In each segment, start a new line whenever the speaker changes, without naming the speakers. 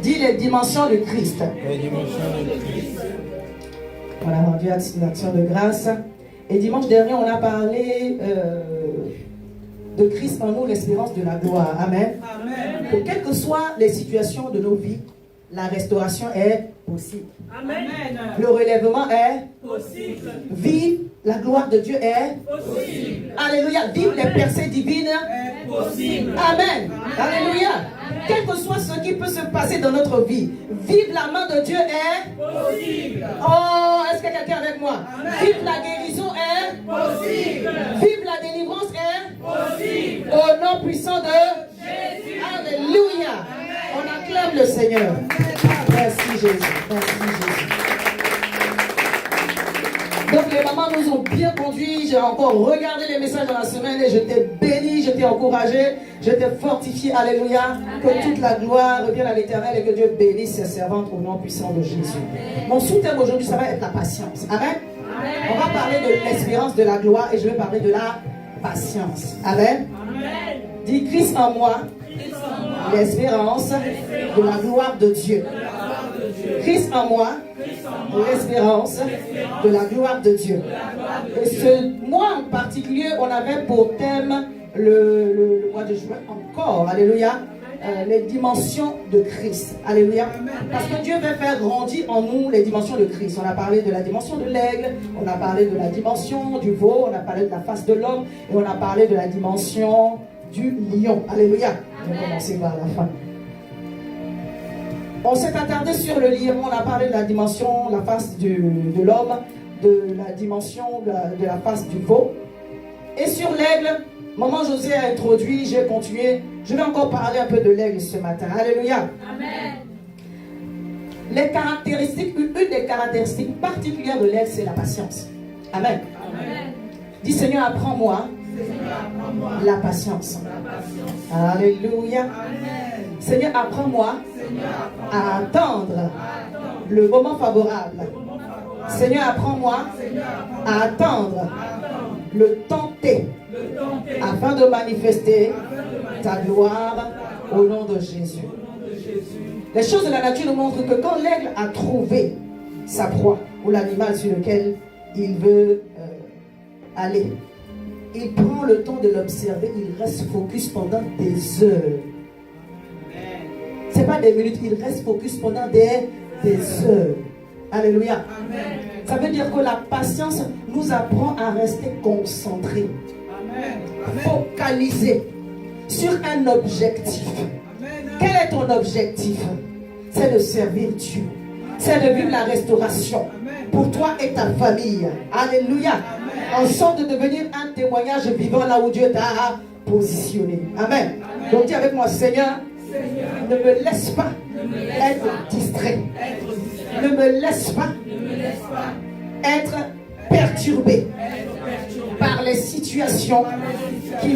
Dis les dimensions de Christ.
Les dimensions de Christ.
On a rendu l'action de grâce. Et dimanche dernier, on a parlé de Christ en nous, l'espérance de la gloire. Amen.
Amen.
Que quelles que soient les situations de nos vies, la restauration est possible.
Amen.
Le relèvement est
Possible.
vivre. La gloire de Dieu est
Possible.
Alléluia. Vivre les percées divines.
Possible.
Amen. Alléluia. Quel que soit ce qui peut se passer dans notre vie, vivre la main de Dieu est
Possible.
Oh, est-ce qu'il y a quelqu'un avec moi?
Amen.
Vivre la guérison est
Possible.
Vivre la délivrance est
Possible.
au nom puissant de
Jésus.
Alléluia. On acclame le Seigneur. Merci Jésus. Merci Jésus. Donc les mamans nous ont bien conduits. J'ai encore regardé les messages dans la semaine et je t'ai béni, je t'ai encouragé, je t'ai fortifié. Alléluia. Que toute la gloire revienne à l'Éternel et que Dieu bénisse ses servantes au nom puissant de Jésus. Mon sous-thème aujourd'hui, ça va être la patience. Amen. On va parler de l'espérance de la gloire et je vais parler de la patience. Amen.
Amen.
Dis Christ en moi, l'espérance de la gloire de Dieu. Christ en moi, l'espérance de la gloire de Dieu. Et ce mois en particulier, on avait pour thème le mois de juin encore, alléluia, les dimensions de Christ. Alléluia. Parce que Dieu veut faire grandir en nous les dimensions de Christ. On a parlé de la dimension de l'aigle, on a parlé de la dimension du veau, on a parlé de la face de l'homme et on a parlé de la dimension du lion. Alléluia. On va commencer par la fin. On s'est attardé sur le lion, on a parlé de la dimension, la face de l'homme, de la dimension de la face du veau. Et sur l'aigle, maman José a introduit, j'ai continué. Je vais encore parler un peu de l'aigle ce matin. Alléluia.
Amen.
Les caractéristiques, une des caractéristiques particulières de l'aigle, c'est la patience. Amen.
Amen.
Dis Seigneur, apprends-moi la patience. Alléluia.
Amen.
Seigneur, apprends-moi à attendre le moment favorable. Seigneur, apprends-moi à attendre le temps T afin de manifester ta gloire au nom de Jésus. Les choses de la nature nous montrent que quand l'aigle a trouvé sa proie ou l'animal sur lequel il veut aller, il prend le temps de l'observer, il reste focus pendant des heures. Ce n'est pas des minutes, il reste focus pendant des heures. Alléluia.
Amen.
Ça veut dire que la patience nous apprend à rester concentrés, focalisés sur un objectif. Quel est ton objectif? C'est de servir Dieu. C'est de vivre la restauration pour toi et ta famille. Alléluia. En sorte de devenir un témoignage vivant là où Dieu t'a positionné. Amen. Donc dis avec moi, Seigneur, ne me laisse pas être distrait. Ne me laisse pas être perturbé par les situations qui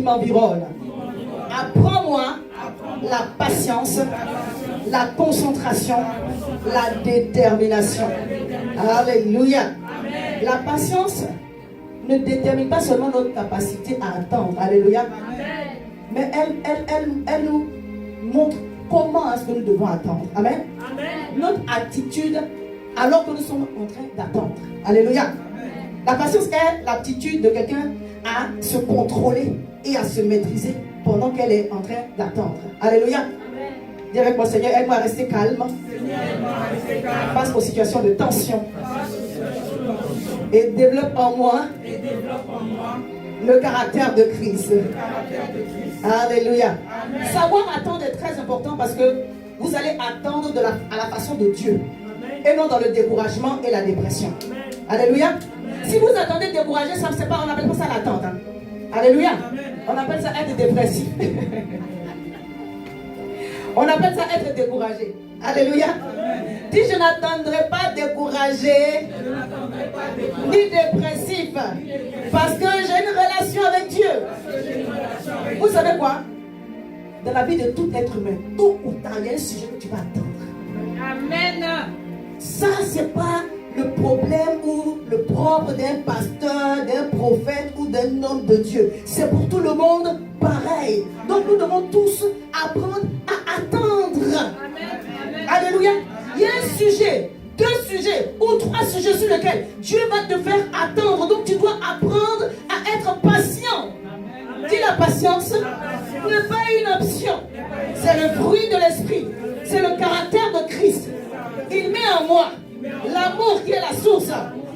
m'environnent. Apprends-moi la patience, la concentration, la détermination. Alléluia. La patience ne détermine pas seulement notre capacité à attendre. Alléluia. Mais elle nous montre comment est-ce que nous devons attendre. Amen. Notre attitude alors que nous sommes en train d'attendre. Alléluia. La patience est l'attitude de quelqu'un à se contrôler et à se maîtriser pendant qu'elle est en train d'attendre. Alléluia. Dis avec moi, Seigneur, aide-moi à rester calme face aux situations de tension. Et développe en moi le caractère de Christ. Alléluia. Savoir attendre est très important parce que vous allez attendre à la façon de Dieu et non dans le découragement et la dépression. Alléluia. Si vous attendez découragé, ça, c'est pas, on appelle pas ça l'attente. Hein. Alléluia. On appelle ça être dépressif. On appelle ça être découragé. Alléluia. Dis, je n'attendrai pas découragé ni dépressif parce que j'ai une relation avec Dieu. Vous savez quoi? Dans la vie de tout être humain, tôt ou tard, il y a un sujet que tu vas attendre.
Amen.
Ça, c'est pas le problème ou le propre d'un pasteur, d'un prophète ou d'un homme de Dieu. C'est pour tout le monde pareil. Donc nous devons tous apprendre à attendre.
Amen.
lequel Dieu va te faire attendre. Donc tu dois apprendre à être patient. Dis la patience n'est pas une option. C'est le fruit de l'esprit. C'est le caractère de Christ. Il met en moi l'amour qui est la source.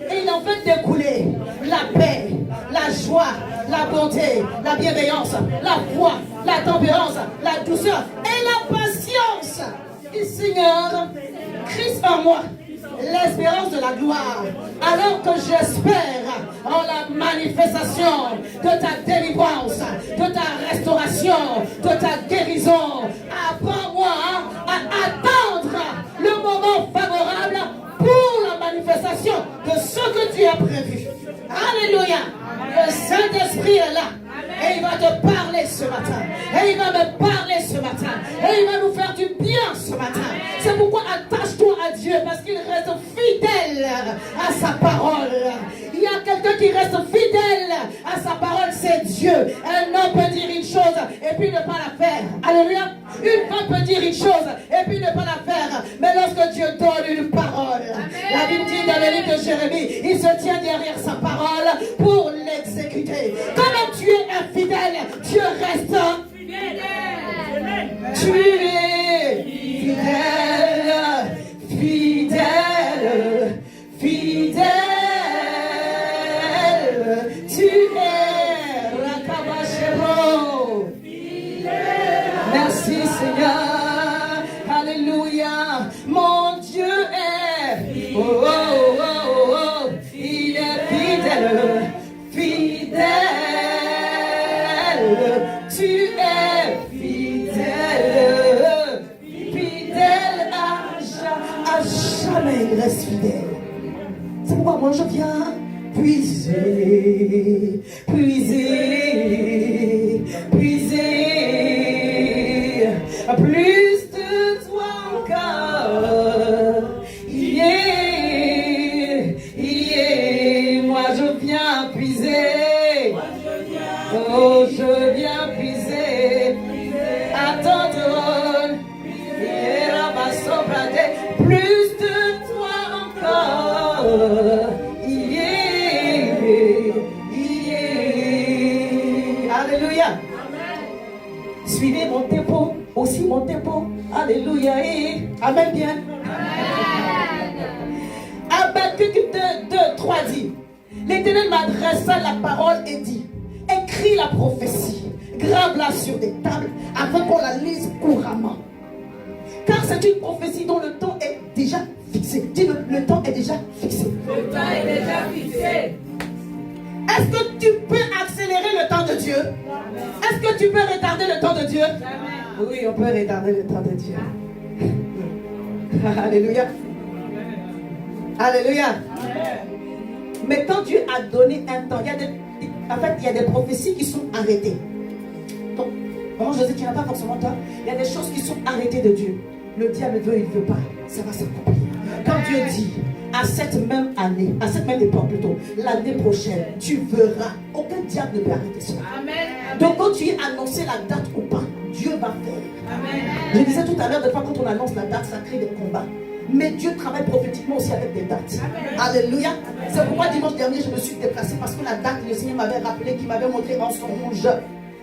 Et il en fait découler la paix, la joie, la bonté, la bienveillance, la foi, la tempérance, la douceur et la patience. Et Seigneur, Christ en moi, l'espérance de la gloire, alors que j'espère en la manifestation de ta délivrance, de ta restauration, de ta guérison. Apprends-moi à attendre le moment favorable pour la manifestation de ce que tu as prévu. Alléluia. Le Saint-Esprit est là. Et il va te parler ce matin. Et il va me parler ce matin. Et il va nous faire du bien ce matin. C'est pourquoi attache-toi à Dieu, parce qu'il reste fidèle à sa parole. Il y a quelqu'un qui reste fidèle à sa parole, c'est Dieu. Un homme peut dire une chose et puis ne pas la faire. Alléluia. Une femme peut dire une chose et puis ne pas la faire. Mais lorsque Dieu donne une parole, la Bible dit dans le livre de Jérémie, il se tient derrière sa parole pour l'exécuter. Comme tu es infidèle, Dieu reste fidèle. Tu es fidèle, fidèle, fidèle. Tu es Rakabashero. Merci Seigneur. Alléluia. Mon Dieu est. Oh, oh, oh, oh, oh. Il est fidèle. Fidèle. Tu es fidèle. Fidèle à jamais. Il reste fidèle. C'est pourquoi moi je viens puiser, puiser, puiser. Plus de toi encore. Yeah, yeah. Moi je viens puiser. Oh, je viens puiser. Attendre. Plus de toi encore. Yeah, yeah. Alléluia. Suivez mon tempo, aussi mon tempo. Alléluia. Amen bien. Habakkuk 2, 3 dit, l'Éternel m'adressa la parole et dit, écris la prophétie, grave-la sur des tables, afin qu'on la lise couramment. Car c'est une prophétie dont le temps est déjà fixé. Dis le temps est déjà fixé.
Le temps est déjà fixé.
Est-ce que tu peux accélérer le temps de Dieu? Est-ce que tu peux retarder le temps de Dieu? Oui, on peut retarder le temps de Dieu. Alléluia. Alléluia. Mais quand Dieu a donné un temps, il y a des prophéties qui sont arrêtées. Donc, comment je dis qu'il n'y a pas forcément temps? Il y a des choses qui sont arrêtées de Dieu. Le diable veut, il ne veut pas. Ça va s'accomplir. Quand Dieu dit, à cette même année, à cette même époque plutôt, l'année prochaine, tu verras. Aucun diable ne peut arrêter cela.
Amen.
Donc quand tu es annoncé la date ou pas, Dieu va faire.
Amen.
Je disais tout à l'heure, des fois quand on annonce la date, ça crée des combats. Mais Dieu travaille prophétiquement aussi avec des dates.
Amen.
Alléluia. C'est pourquoi dimanche dernier, je me suis déplacée parce que la date, le Seigneur m'avait rappelé, qu'il m'avait montré en songe.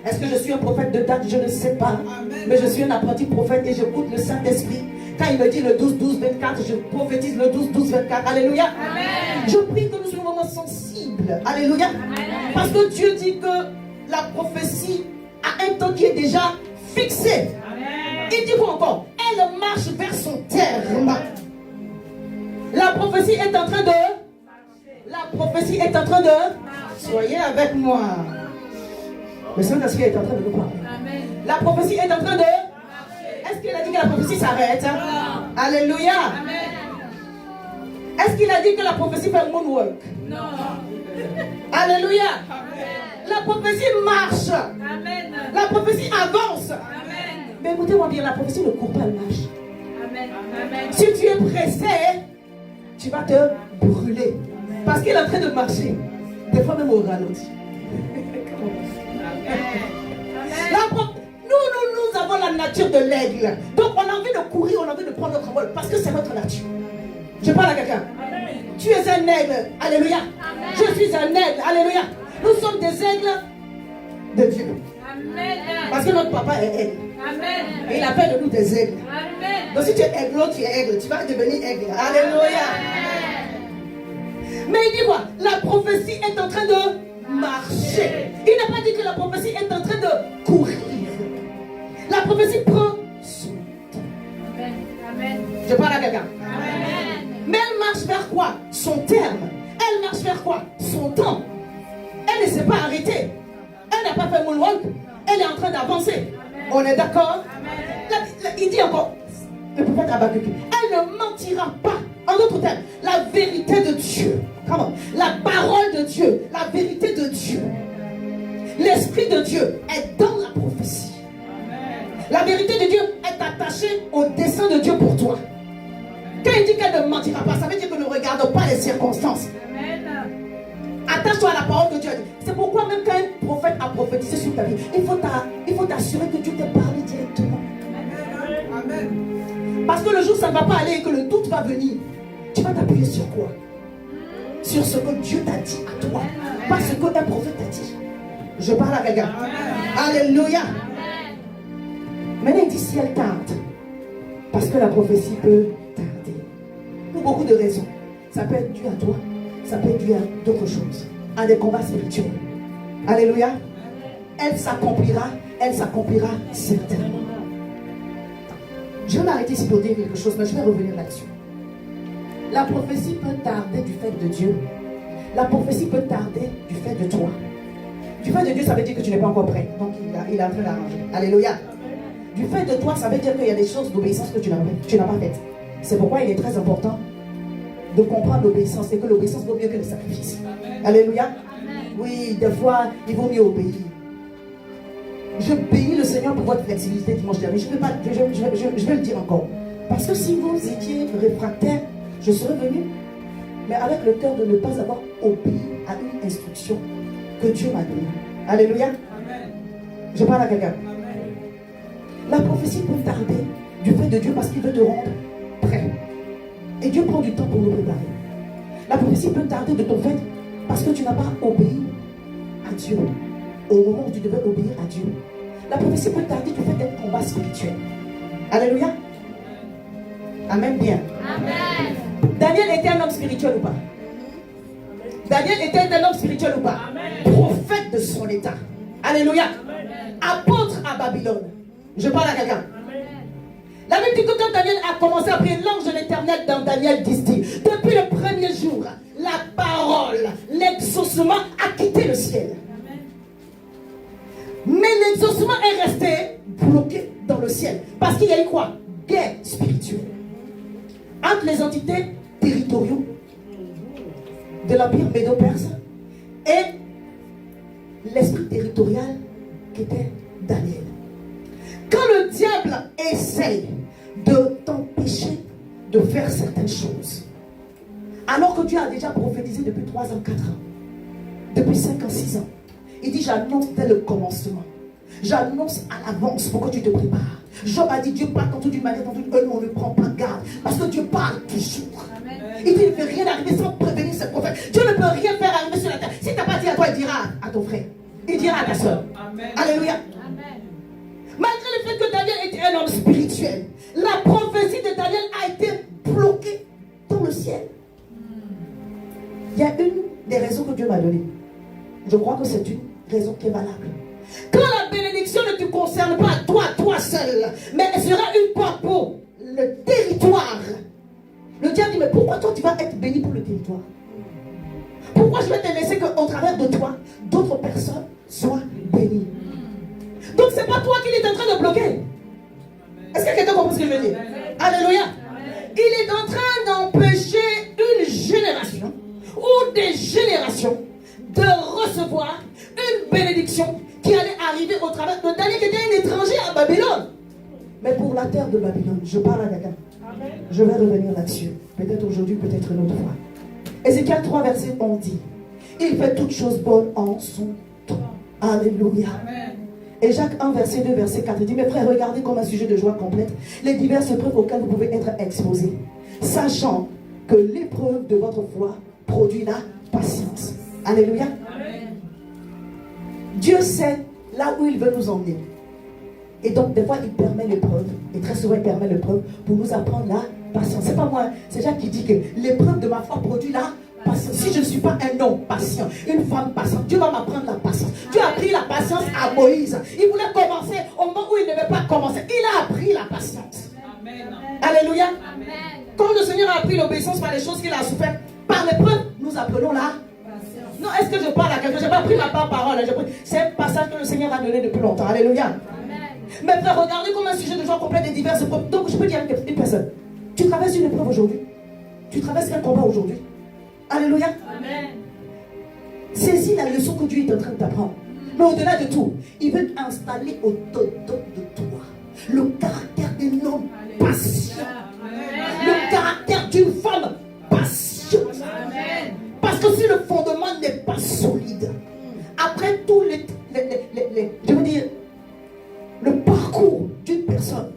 Est-ce que je suis un prophète de date? Je ne sais pas. Mais je suis un apprenti prophète et j'écoute le Saint-Esprit. Quand il me dit le 12, 12, 24, je prophétise le 12, 12, 24. Alléluia.
Amen.
Je prie que nous soyons vraiment sensibles. Alléluia.
Amen.
Parce que Dieu dit que la prophétie a un temps qui est déjà fixé.
Amen.
Il dit quoi encore? Elle marche vers son terme. La prophétie est en train de... La prophétie est en train de... Soyez avec moi. Le Saint-Esprit est en train de nous parler.
Amen.
La prophétie est en train de... Est-ce qu'il a dit que la prophétie s'arrête?
Non.
Alléluia.
Amen.
Est-ce qu'il a dit que la prophétie fait moonwalk?
Non.
Alléluia.
Amen.
La prophétie marche.
Amen.
La prophétie avance.
Amen.
Mais écoutez-moi bien, la prophétie ne court pas, elle marche.
Amen. Amen.
Si tu es pressé, tu vas te brûler. Parce qu'il est en train de marcher. Des fois même au ralenti. Nous avons la nature de l'aigle. Donc on a envie de courir, on a envie de prendre notre vol. Parce que c'est notre nature. Je parle à quelqu'un. Tu es un aigle. Alléluia. Je suis un aigle. Alléluia. Nous sommes des aigles de Dieu.
Amen.
Parce que notre papa est aigle.
Amen.
Et il appelle de nous des aigles.
Amen.
Donc si tu es aigle, tu es aigle. Tu vas devenir aigle. Alléluia. Mais il dit quoi? La prophétie est en train de marcher. Il n'a pas dit que la prophétie est en train de courir. La prophétie prend son temps.
Amen. Amen.
Je parle à quelqu'un.
Amen.
Mais elle marche vers quoi? Son terme. Elle marche vers quoi? Son temps. Elle ne s'est pas arrêtée. Elle n'a pas fait moonwalk. Elle est en train d'avancer. On est d'accord? Il dit encore, le prophète Habakkuk, elle ne mentira pas. En d'autres termes, la vérité de Dieu. Comment? La parole de Dieu. La vérité de Dieu. L'esprit de Dieu est dans la prophétie. La vérité de Dieu est attachée au dessein de Dieu pour toi. Quand il dit qu'elle ne mentira pas, ça veut dire que ne regarde pas les circonstances. Attache-toi à la parole que Dieu a dit. C'est pourquoi même quand un prophète a prophétisé sur ta vie, il faut t'assurer que Dieu t'a parlé directement. Amen. Parce que le jour où ça ne va pas aller et que le doute va venir, tu vas t'appuyer sur quoi? Sur ce que Dieu t'a dit à toi. Pas ce que un prophète t'a dit. Je parle à quelqu'un. Alléluia. Maintenant il dit si elle tarde, parce que la prophétie peut tarder. Pour beaucoup de raisons. Ça peut être dû à toi. Ça peut être dû à d'autres choses. À des combats spirituels. Alléluia. Elle s'accomplira certainement. Je vais m'arrêter ici pour dire quelque chose, mais je vais revenir là-dessus. La prophétie peut tarder du fait de Dieu. La prophétie peut tarder du fait de toi. Du fait de Dieu, ça veut dire que tu n'es pas encore prêt. Donc il est en train d'arranger. Alléluia. Du fait de toi, ça veut dire qu'il y a des choses d'obéissance que tu n'as pas faites. C'est pourquoi il est très important de comprendre l'obéissance et que l'obéissance vaut mieux que le sacrifice. Amen. Alléluia. Amen. Oui, des fois, il vaut mieux obéir. Je bénis le Seigneur pour votre flexibilité dimanche dernier. Je vais le dire encore. Parce que si vous étiez réfractaire, je serais venu, mais avec le cœur de ne pas avoir obéi à une instruction que Dieu m'a donnée. Alléluia. Amen. Je parle à quelqu'un. La prophétie peut tarder du fait de Dieu parce qu'il veut te rendre prêt. Et Dieu prend du temps pour nous préparer. La prophétie peut tarder de ton fait parce que tu n'as pas obéi à Dieu au moment où tu devais obéir à Dieu. La prophétie peut tarder du fait d'un combat spirituel. Alléluia. Amen bien. Amen. Daniel était un homme spirituel ou pas? Daniel était un homme spirituel ou pas? Amen. Prophète de son état. Alléluia. Amen. Apôtre à Babylone. Je parle à quelqu'un. La Bible dit que quand Daniel a commencé à prier, l'ange de l'Éternel dans Daniel 10 dit, depuis le premier jour, la parole, l'exaucement a quitté le ciel. Amen. Mais l'exaucement est resté bloqué dans le ciel. Parce qu'il y a eu quoi? Guerre spirituelle. Entre les entités territoriaux de l'empire médo-perse et l'esprit territorial qui était Daniel. Quand le diable essaye de t'empêcher de faire certaines choses, alors que Dieu a déjà prophétisé depuis 3 ans, 4 ans, depuis 5 ans, 6 ans, il dit j'annonce dès le commencement, j'annonce à l'avance pour que tu te prépares. Job a dit Dieu parle tantôt d'une manière, tantôt d'une autre, on ne prend pas garde, parce que Dieu parle toujours. Amen. Il dit il ne peut rien arriver sans prévenir ses prophètes. Dieu ne peut rien faire arriver sur la terre. Si tu n'as pas dit à toi, il dira à ton frère, il dira à ta soeur. Alléluia. Malgré le fait que Daniel était un homme spirituel, la prophétie de Daniel a été bloquée dans le ciel. Il y a une des raisons que Dieu m'a données. Je crois que c'est une raison qui est valable. Quand la bénédiction ne te concerne pas toi seul, mais elle sera une porte pour le territoire. Le diable dit, mais pourquoi toi tu vas être béni pour le territoire? Pourquoi je vais te laisser qu'au travers de toi, d'autres personnes soient bénies? Donc c'est pas toi qui est en train de bloquer. Est-ce que quelqu'un comprend ce que je veux dire? Alléluia. Il est en train d'empêcher une génération ou des générations de recevoir une bénédiction qui allait arriver au travers de Daniel qui était un étranger à Babylone. Mais pour la terre de Babylone, je parle à quelqu'un. Je vais revenir là-dessus. Peut-être aujourd'hui, peut-être une autre fois. Ézéchiel 3, verset 11 dit, il fait toutes choses bonnes en son temps. Alléluia. Amen. Et Jacques 1, verset 2, verset 4 dit, mes frères, regardez comme un sujet de joie complète les diverses épreuves auxquelles vous pouvez être exposés, sachant que l'épreuve de votre foi produit la patience. Alléluia.
Amen.
Dieu sait là où il veut nous emmener. Et donc, des fois, il permet l'épreuve. Et très souvent, il permet l'épreuve pour nous apprendre la patience. C'est pas moi, c'est Jacques qui dit que l'épreuve de ma foi produit la patience. Si je ne suis pas un homme patient, une femme patiente, Dieu va m'apprendre la patience. Dieu a appris la patience à Moïse. Il voulait commencer au moment où il ne devait pas commencer. Il a appris la patience.
Amen.
Alléluia.
Amen.
Comme le Seigneur a appris l'obéissance par les choses qu'il a souffert, par l'épreuve, nous apprenons la. Non, est-ce que je parle à quelqu'un? Je n'ai pas pris ma parole. C'est un passage que le Seigneur a donné depuis longtemps. Alléluia.
Amen.
Mais frère, regardez comme un sujet de joie complet des diverses épreuves. Donc je peux dire à une personne, tu traverses une épreuve aujourd'hui. Tu traverses un combat aujourd'hui. Alléluia.
Amen.
Saisis la leçon que Dieu est en train de t'apprendre. Mais au-delà de tout, il veut installer autour de toi le caractère d'un homme patient. Le caractère d'une femme patiente.
Amen.
Parce que si le fondement n'est pas solide, après tous je veux dire, le parcours d'une personne,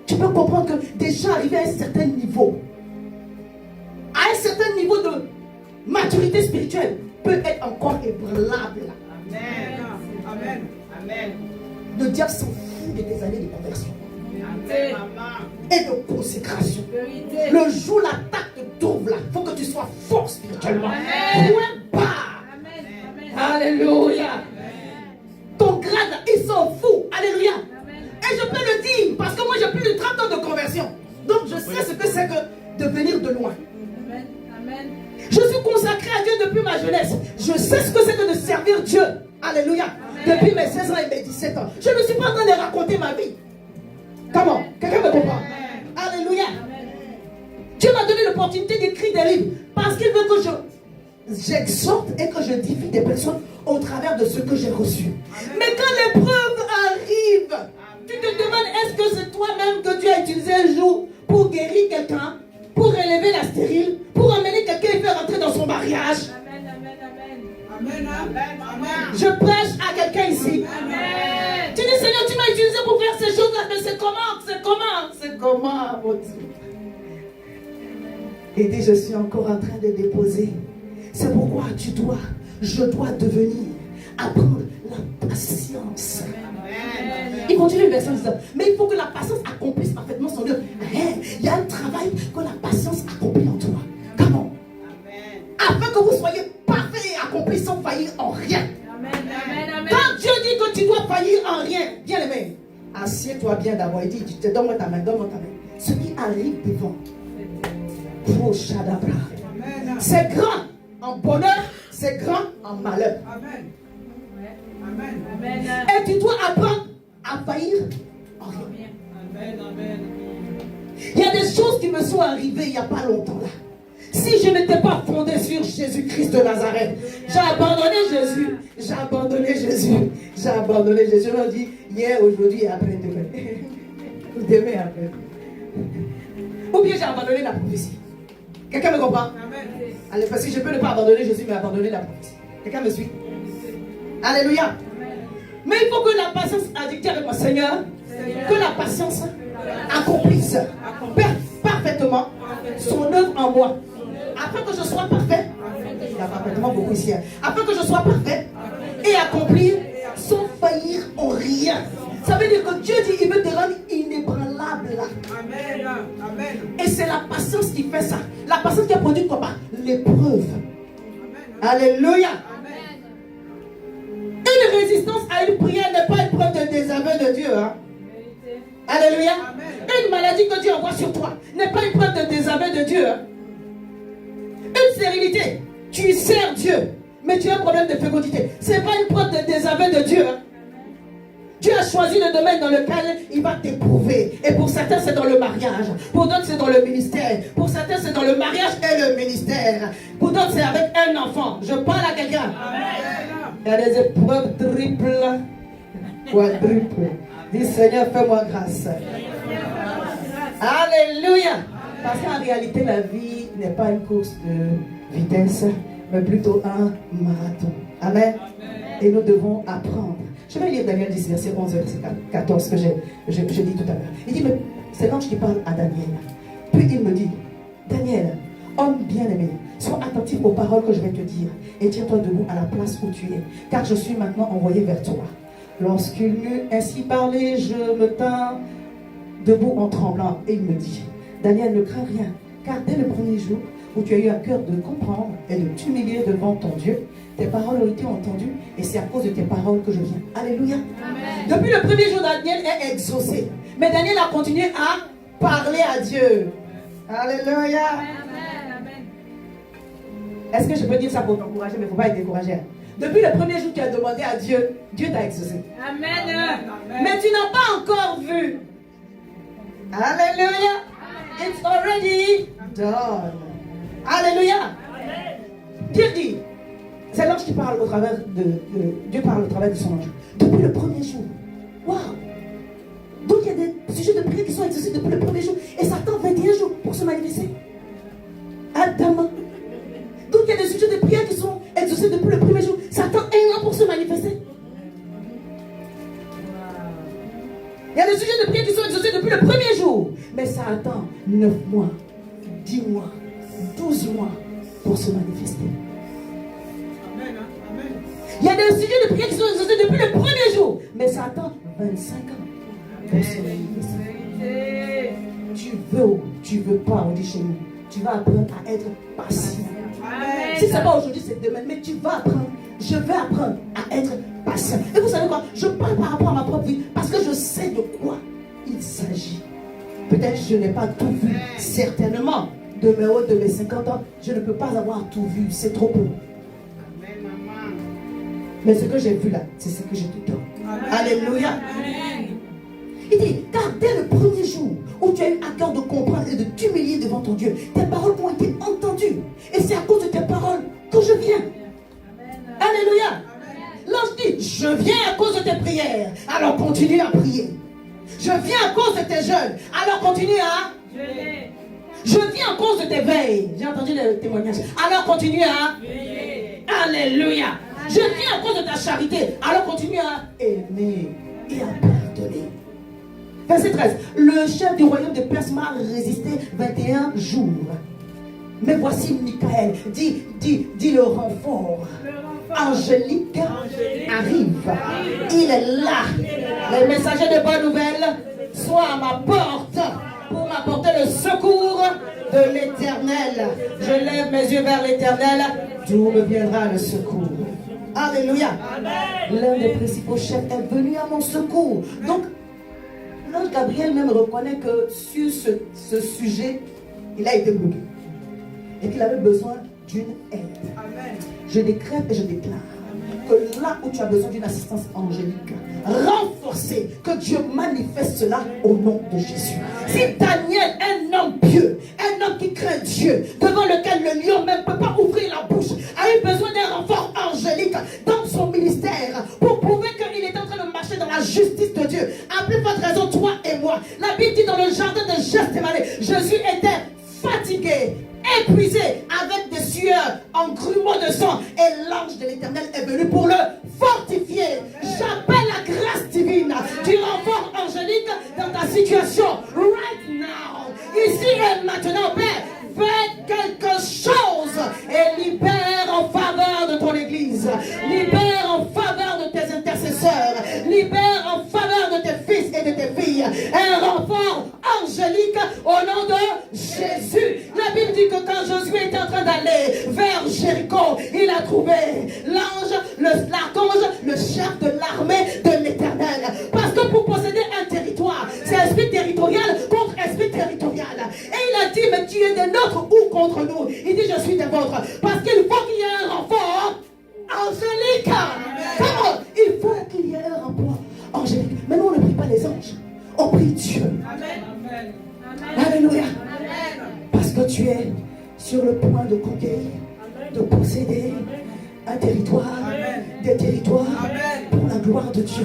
tu peux comprendre que déjà arrivé à un certain niveau, de maturité spirituelle, peut être encore ébranlable.
Amen. Amen. Amen.
Le diable s'en fout de tes années de conversion
Amen.
et de consécration.
Vérité.
Le jour l'attaque te trouve là, il faut que tu sois fort spirituellement.
Amen.
Point barre.
Amen. Amen.
Alléluia. Ton grade, il s'en fout. Alléluia.
Amen.
Et je peux le dire parce que moi j'ai plus de 30 ans de conversion. Donc je sais ce que c'est que de venir de loin.
Amen. Amen.
Je suis consacré à Dieu depuis ma jeunesse. Je sais ce que c'est que de servir Dieu. Alléluia.
Amen.
Depuis mes 16 ans et mes 17 ans. Je ne suis pas en train de raconter ma vie. Comment? Quelqu'un me comprend? Alléluia.
Amen.
Dieu m'a donné l'opportunité d'écrire des livres parce qu'il veut que j'exhorte et que je défie des personnes au travers de ce que j'ai reçu. Mais quand l'épreuve arrive, tu te demandes, est-ce que c'est toi-même que Dieu a utilisé un jour pour guérir quelqu'un, pour élever la stérile, pour amener quelqu'un et faire rentrer dans son mariage?
Amen. Amen.
Amen.
Amen.
Amen. Amen.
Je prêche à quelqu'un ici.
Amen.
Tu dis, Seigneur, tu m'as utilisé pour faire ces choses-là, mais c'est comment, mon Dieu? Et dit, je suis encore en train de déposer. C'est pourquoi je dois devenir, apprendre la patience. Il continue le verset en disant, mais il faut que la patience accomplisse parfaitement son œuvre. Il y a un travail que la patience accomplit en toi. Comment? Afin que vous soyez parfaits et accomplis sans faillir en rien.
Amen. Amen. Amen.
Quand Dieu dit que tu dois faillir en rien, bien aimé, assieds-toi bien d'abord. Il dit, donne-moi ta main, donne-moi ta main. Ce qui arrive devant, c'est grand en bonheur, c'est grand en malheur.
Amen.
Amen.
Amen.
Amen.
Et tu dois apprendre à faillir en rien.
Amen. Amen.
Il y a des choses qui me sont arrivées il n'y a pas longtemps là. Si je n'étais pas fondé sur Jésus-Christ de Nazareth, j'ai abandonné Jésus. J'ai abandonné Jésus. J'ai abandonné Jésus. Je me dis hier, aujourd'hui et après-demain. Demain après. Ou bien j'ai abandonné la prophétie. Quelqu'un me comprend?
Amen.
Allez, parce que je peux ne pas abandonner Jésus, mais abandonner la prophétie. Quelqu'un me suit? Alléluia. Mais il faut que la patience, a dit avec moi, Seigneur, que la patience accomplisse parfaitement son œuvre en moi. Afin que je sois parfait, il y a parfaitement beaucoup ici, afin que je sois parfait et accomplir sans faillir en rien. Ça veut dire que Dieu dit, il veut te rendre inébranlable.
Amen. Amen.
Et c'est la patience qui fait ça. La patience qui a produit quoi? L'épreuve. Alléluia. Une résistance à une prière n'est pas une preuve de désaveu de Dieu. Hein? Alléluia. Une maladie que Dieu envoie sur toi n'est pas une preuve de désaveu de Dieu. Hein? Une stérilité, tu sers Dieu, mais tu as un problème de fécondité. Ce n'est pas une preuve de désaveu de Dieu. Hein? Dieu a choisi le domaine dans lequel il va t'éprouver. Et pour certains, c'est dans le mariage. Pour d'autres, c'est dans le ministère. Pour certains, c'est dans le mariage et le ministère. Pour d'autres, c'est avec un enfant. Je parle à quelqu'un. Il y a des épreuves triples, quadruples. Dis Seigneur, fais-moi grâce. Alléluia. Parce qu'en réalité, la vie n'est pas une course de vitesse, mais plutôt un marathon. Amen. Et nous devons apprendre. Je vais lire Daniel 10, verset 11, verset 14, que j'ai dit tout à l'heure. Il dit, mais c'est l'ange qui parle à Daniel. Puis il me dit, Daniel, Homme bien-aimé, sois attentif aux paroles que je vais te dire et tiens-toi debout à la place où tu es, car je suis maintenant envoyé vers toi. Lorsqu'il m'eut ainsi parlé, je me tins debout en tremblant et il me dit, Daniel, ne crains rien, car dès le premier jour où tu as eu à cœur de comprendre et de t'humilier devant ton Dieu, tes paroles ont été entendues et c'est à cause de tes paroles que je viens. Alléluia.
Amen.
Depuis le premier jour, Daniel est exaucé. Mais Daniel a continué à parler à Dieu. Alléluia.
Amen. Amen.
Est-ce que je peux dire ça pour t'encourager, mais il ne faut pas être découragé. Depuis le premier jour que tu as demandé à Dieu, Dieu t'a exaucé.
Amen.
Mais tu n'as pas encore vu. Alléluia. It's already done. Alléluia. Dieu dit, c'est l'ange qui parle au travers Dieu parle au travers de son ange. Depuis le premier jour. Waouh. Donc il y a des sujets de prière qui sont exaucés depuis le premier jour. Et ça attend 21 jours pour se manifester. Adam. Donc il y a des sujets de prière qui sont exaucés depuis le premier jour. Ça attend 1 an pour se manifester. Il y a des sujets de prière qui sont exaucés depuis le premier jour. Mais ça attend 9 mois, 10 mois, 12 mois pour se manifester.
Amen. Amen.
Il y a des sujets de prière qui sont exaucés depuis le premier jour. Mais ça attend 25 ans pour se manifester. Tu veux pas, on dit chez nous. Tu vas apprendre à être patient.
Amen.
Si ce n'est pas aujourd'hui, c'est demain. Mais tu vas apprendre. Je vais apprendre à être patient. Et vous savez quoi? Je parle par rapport à ma propre vie parce que je sais de quoi il s'agit. Peut-être je n'ai pas tout vu. Certainement, de mes hauts, de mes 50 ans, je ne peux pas avoir tout vu. C'est trop peu. Mais ce que j'ai vu là, c'est ce que je te donne. Alléluia.
Amen.
Il dit, car dès le premier jour où tu as eu à cœur de comprendre et de t'humilier devant ton Dieu, tes paroles ont été entendues. Et c'est à cause de tes paroles que je viens. Alléluia. L'ange dit, je viens à cause de tes prières. Alors continue à prier. Je viens à cause de tes jeûnes. Alors continue à... Je viens à cause de tes veilles. J'ai entendu le témoignage. Alors continue à... Alléluia. Je viens à cause de ta charité. Alors continue à aimer et à pardonner. Verset 13. Le chef du royaume de Perse m'a résisté 21 jours. Mais voici Michael. Dis le renfort. Angélique arrive. Il est là. Les messagers de bonne nouvelle sont à ma porte pour m'apporter le secours de l'Éternel. Je lève mes yeux vers l'Éternel, d'où me viendra le secours. Alléluia. L'un des principaux chefs est venu à mon secours. Donc, l'ange Gabriel même reconnaît que sur ce sujet, il a été bloqué. Et qu'il avait besoin d'une aide.
Amen.
Je décrète et je déclare que là où tu as besoin d'une assistance angélique, renforcée, que Dieu manifeste cela au nom de Jésus. Si Daniel, un homme pieux, un homme qui craint Dieu, devant lequel le lion même ne peut pas ouvrir la bouche, a eu besoin d'un renfort angélique dans son ministère pour prouver qu'il est en train de marcher dans la justice de Dieu. À plus forte raison, toi et moi. La Bible dit dans le jardin de Gethsémani, Jésus était fatigué, épuisé, avec des sueurs en grumeaux de sang, et l'ange de l'Éternel est venu pour le fortifier. J'appelle la grâce divine du renfort angélique dans ta situation right now, ici et maintenant. Père, fais quelque chose et libère en faveur de ton église, libère en faveur de tes intercesseurs, libère en faveur de tes fils et de tes filles un renfort angélique au nom de Jésus. La Bible dit que quand Josué était en train d'aller vers Jéricho, il a trouvé l'ange, l'archange, le chef de l'armée de l'Éternel. Parce que pour posséder un territoire, c'est esprit territorial contre esprit territorial. Et il a dit, mais tu es des nôtres ou contre nous? Il dit, je suis des vôtres. Parce qu'il faut qu'il y ait un renfort angélique. Comment? Il faut qu'il y ait un renfort angélique. Mais nous, on ne prie pas les anges. On prie Dieu.
Amen.
Alléluia.
Amen.
Parce que tu es sur le point de conquérir, de posséder un territoire, des territoires pour la gloire de Dieu.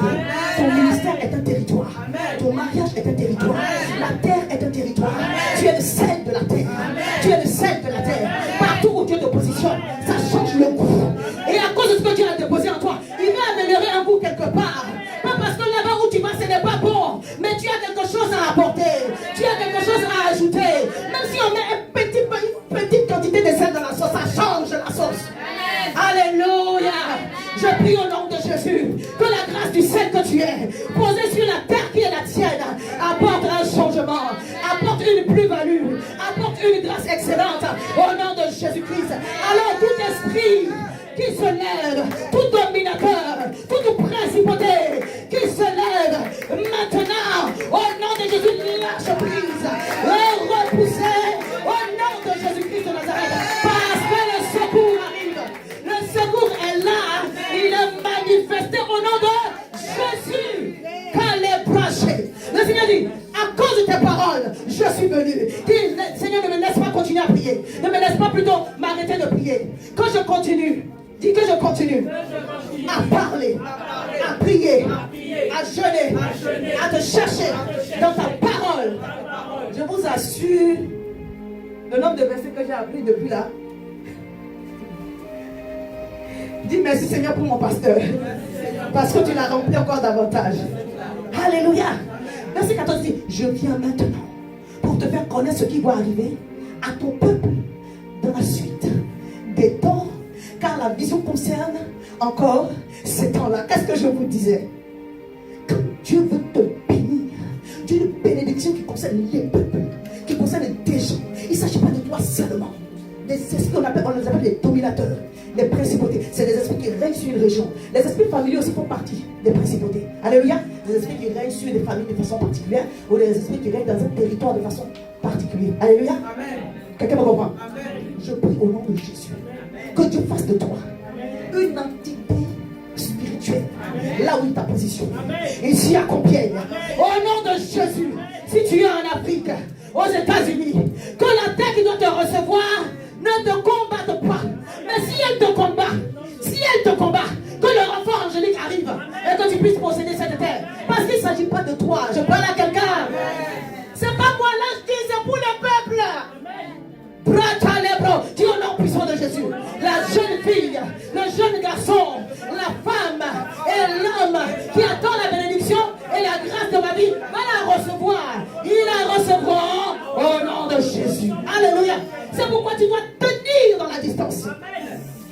Ton ministère est un territoire. Ton mariage est un territoire. La terre est un territoire. Tu es le sel de la terre. Tu es le sel de la terre. Partout où Dieu te positionne, ça change le goût. Et à cause de ce que Dieu a déposé en toi, il va améliorer un goût quelque part. Pas parce que là-bas où tu vas, ce n'est pas bon, mais tu as quelque chose à apporter. Tu as quelque chose à ajouter. Même si on met une petite quantité une plus-value, apporte une grâce excellente au nom de Jésus-Christ. Alors tout esprit qui se lève, tout dominateur, toute principauté qui se lève maintenant, au nom de Jésus, lâche prise, repoussez au nom de Jésus-Christ de Nazareth, parce que le secours arrive, le secours est là, il est manifesté au nom de Jésus. Quand les branchés, le Seigneur dit, à cause de tes paroles, je suis venu. Dis, Seigneur, ne me laisse pas continuer à prier, ne me laisse pas plutôt m'arrêter de prier. Quand je continue, dis que je continue à parler, à prier, à jeûner, à te chercher dans ta parole. Je vous assure, le nombre de versets que j'ai appris depuis là. Dis merci Seigneur pour mon pasteur, parce que tu l'as rempli encore davantage. Alléluia. Verset 14 dit, je viens maintenant pour te faire connaître ce qui va arriver à ton peuple dans la suite des temps, car la vision concerne encore ces temps-là. Qu'est-ce que je vous disais? Quand Dieu veut te bénir, d'une bénédiction qui concerne les peuples, qui concerne des gens. Il ne s'agit pas de toi seulement. Des esprits, on les appelle les dominateurs, les principautés. C'est des esprits qui règnent sur une région. Les esprits familiers aussi font partie des principautés. Alléluia. Des esprits qui règnent sur des familles de façon particulière, ou des esprits qui règnent dans un territoire de façon particulière. Alléluia. Amen. Quelqu'un me comprend? Amen. Je prie au nom de Jésus que Dieu fasse de toi une entité spirituelle. Amen. Là où est ta position. Amen. Ici à Compiègne. Amen. Au nom de Jésus, si tu es en Afrique, aux États-Unis, que la terre qui doit te recevoir ne te combatte pas. Mais si elle te combat, que le renfort angélique arrive et que tu puisses posséder cette terre. Parce qu'il ne s'agit pas de toi. Je parle à quelqu'un. C'est pas moi là, je dis, c'est pour le peuple. Dis au nom puissant de Jésus. La jeune fille, le jeune garçon, la femme et l'homme qui attend la bénédiction et la grâce de ma vie va la recevoir. Ils la recevront au nom de Jésus. Alléluia. C'est pourquoi tu dois tenir dans la distance.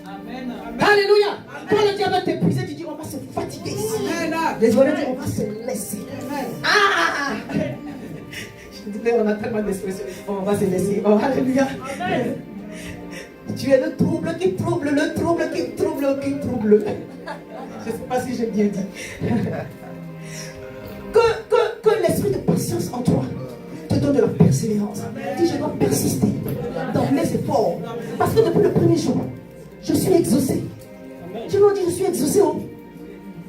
Amen. Alléluia. Quand le diable va t'épuiser, tu dis on va se fatiguer ici. Désolé, on va se laisser. Ah! On a tellement d'expressions. On va se laisser. Oh, alléluia. Amen. Tu es le trouble qui trouble, le trouble qui trouble, qui trouble. Je ne sais pas si j'ai bien dit. Que l'esprit de patience en toi te donne de la persévérance. Dis, je dois persister dans mes efforts. Parce que depuis le premier jour, je suis exaucé. Je dois dire, je suis exaucé. Oh.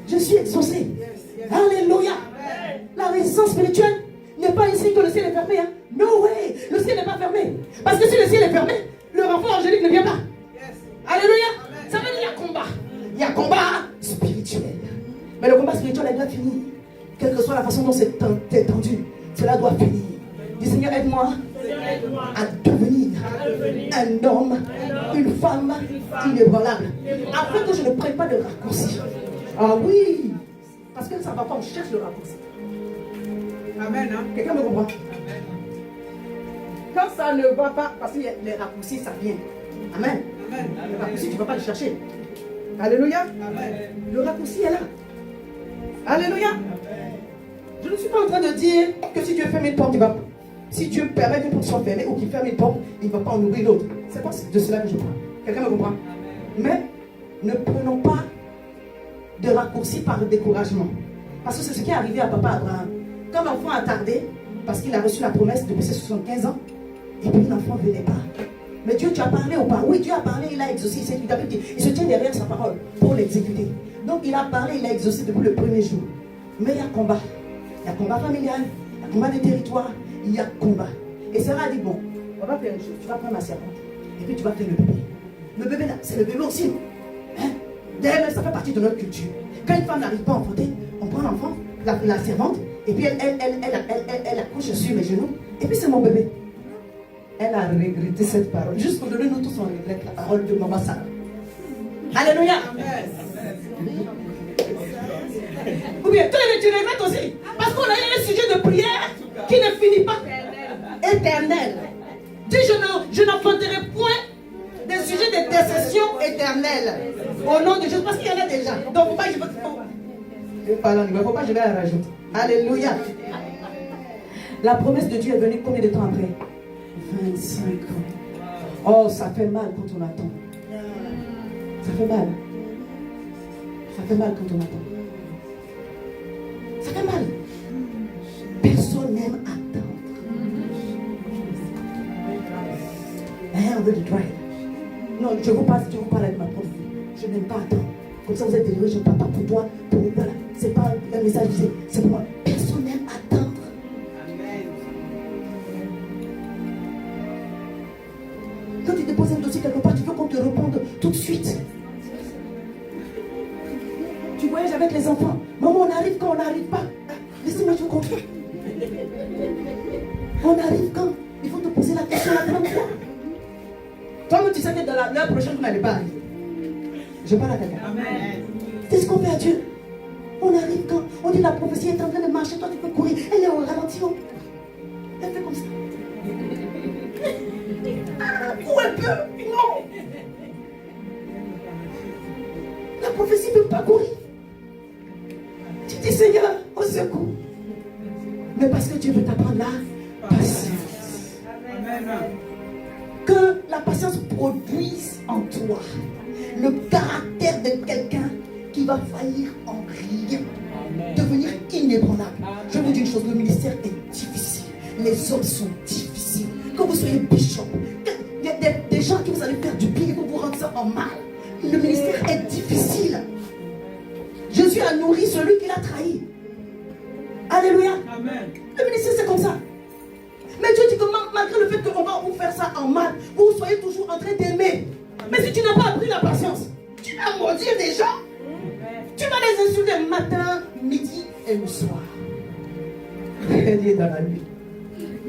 Je suis exaucé. Alléluia. La résistance spirituelle n'est pas ici que le ciel est fermé. Hein? No way. Le ciel n'est pas fermé. Parce que si le ciel est fermé, le renfort angélique ne vient pas. Alléluia. Ça veut dire qu'il y a combat. Il y a combat spirituel. Mais le combat spirituel est déjà fini. Quelle que soit la façon dont c'est tendu, cela doit finir. Dis Seigneur, aide-moi à devenir un homme, une femme inébranlable. Afin que je ne prenne pas de raccourci. Ah oui. Parce que ça ne va pas, on cherche le raccourci. Amen. Hein? Quelqu'un me comprend? Quand ça ne va pas, parce que les raccourcis, ça vient. Amen. Amen. Le raccourci, tu ne vas pas le chercher. Alléluia. Amen. Le raccourci est là. Alléluia. Amen. Je ne suis pas en train de dire que si Dieu ferme une porte, il va. Si Dieu permet qu'une porte soit fermée ou qu'il ferme une porte, il ne va pas en ouvrir l'autre. C'est pas de cela que je parle. Quelqu'un me comprend? Mais ne prenons pas de raccourcis par le découragement. Parce que c'est ce qui est arrivé à papa Abraham. Quand l'enfant a tardé, parce qu'il a reçu la promesse depuis ses 75 ans, et puis l'enfant ne venait pas. Mais Dieu, tu as parlé ou pas? Oui, Dieu a parlé, il a exaucé. Il se tient derrière sa parole pour l'exécuter. Donc il a parlé, il a exaucé depuis le premier jour. Mais il y a combat. Il y a combat familial, il y a combat des territoires, il y a combat. Et Sarah a dit, bon, on va faire une chose. Tu vas prendre ma servante, et puis tu vas faire le bébé. Le bébé là, c'est le bébé aussi. Hein? D'ailleurs, ça fait partie de notre culture. Quand une femme n'arrive pas à enfanter, on prend l'enfant, la servante, et puis elle accouche sur mes genoux, et puis c'est mon bébé. Elle a regretté cette parole. Jusqu'aujourd'hui, nous tous on regrette la parole de Maman Sarah. Alléluia. Ou bien, toi, tu regrettes aussi. Parce qu'on a eu un sujet de prière qui ne finit pas. Éternel. Dis, je n'enfanterai point des sujets d'intercession éternelle. Au nom de Jésus, parce qu'il y en a déjà. Donc, faut pas, je vais la rajouter. Alléluia. La promesse de Dieu est venue combien de temps après? 25 ans. Oh, ça fait mal quand on attend. Ça fait mal. Ça fait mal quand on attend. Ça fait mal. Personne n'aime attendre. On veut du drive. Non, je vous parle avec ma propre vie. Je n'aime pas attendre. Comme ça, vous êtes délivrés, je ne parle pas pour toi. Voilà. C'est pas un message, c'est pour moi. Personne n'aime attendre. Quand tu déposes un dossier quelque part, tu veux qu'on te réponde tout de suite. Tu voyages avec les enfants. Maman, on arrive quand on n'arrive pas. Laissez-moi te comprendre. On arrive quand? Il faut te poser la question la grande fois. Toi-même, tu sais que dans l'heure prochaine, vous n'allez pas arriver. Je parle à quelqu'un. C'est ce qu'on fait à Dieu. On arrive quand? On dit la prophétie est en train de marcher, toi tu peux courir. Elle est au ralenti. Elle fait comme ça. Où elle peut? Non. La prophétie ne peut pas courir. Tu dis Seigneur, au secours. Mais parce que Dieu veut t'apprendre la patience. Que la patience produise en toi le caractère de quelqu'un qui va faillir en rien, devenir inébranlable. Je vous dis une chose, le ministère est difficile. Les hommes sont difficiles. Que vous soyez bishop, il y a des gens qui vous allez faire du bien et vous vous rendez ça en mal. Le ministère est difficile. Jésus a nourri celui qui l'a trahi. Alléluia.
Amen.
Le ministère c'est comme ça. Mais Dieu dit que malgré le fait qu'on va vous faire ça en mal, vous soyez toujours en train d'aimer. Mais si tu n'as pas appris la patience, tu vas maudire des gens. Tu vas les insulter le matin, midi et le soir. Elle est dans la nuit.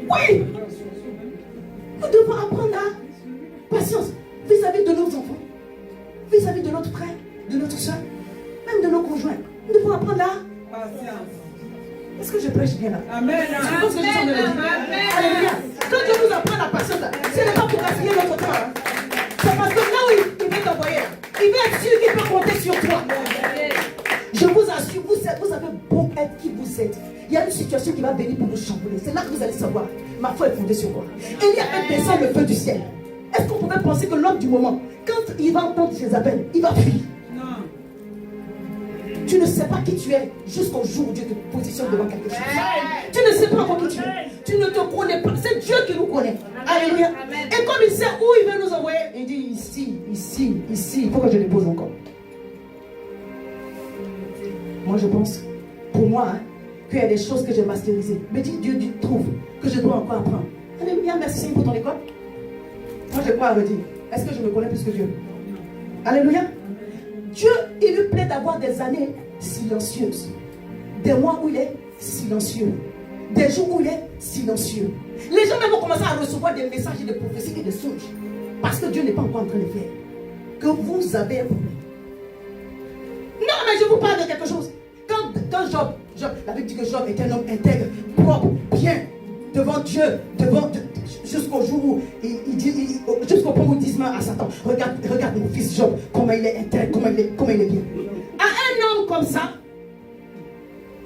Oui. Nous devons apprendre la patience vis-à-vis de nos enfants, vis-à-vis de notre frère, de notre soeur, même de nos conjoints. Nous devons apprendre la
Patience.
Est-ce que je prêche bien là?
Amen.
Je pense que je sens de le dire. Alléluia. Quand Dieu nous apprend la patience, ce n'est pas pour gaspiller notre temps. Hein. C'est parce que là où il veut t'envoyer, il veut être sûr qu'il peut compter sur toi. Je vous assure, vous avez beau être qui vous êtes. Il y a une situation qui va venir pour vous chambouler. C'est là que vous allez savoir. Ma foi est fondée sur quoi? Il y a un descend le feu du ciel. Est-ce qu'on pouvait penser que l'homme du moment, quand il va entendre ses appels, il va fuir?
Non.
Tu ne sais pas qui tu es jusqu'au jour où Dieu te positionne devant quelque chose. Tu ne sais pas encore qui tu es. Tu ne te connais pas. C'est Dieu qui nous connaît. Alléluia. Et comme il sait où il veut nous envoyer, il dit ici, ici, ici. Il faut que je dépose encore. Moi je pense, pour moi, qu'il y a des choses que j'ai masterisées. Mais Dieu trouve que je dois encore apprendre. Alléluia, merci Seigneur pour ton école. Moi je crois à redire. Est-ce que je me connais plus que Dieu? Alléluia. Dieu, il lui plaît d'avoir des années silencieuses. Des mois où il est silencieux. Des jours où il est silencieux. Les gens même vont commencer à recevoir des messages et des prophéties et des songes. Parce que Dieu n'est pas encore en train de faire. Que vous avez un problème. Non, mais je vous parle de quelque chose. Quand Job, la Bible dit que Job est un homme intègre, propre, bien, devant Dieu, jusqu'au jour où il dit, jusqu'au point où il dit à Satan, regarde mon fils Job, comment il est intègre, comment il est bien. À un homme comme ça,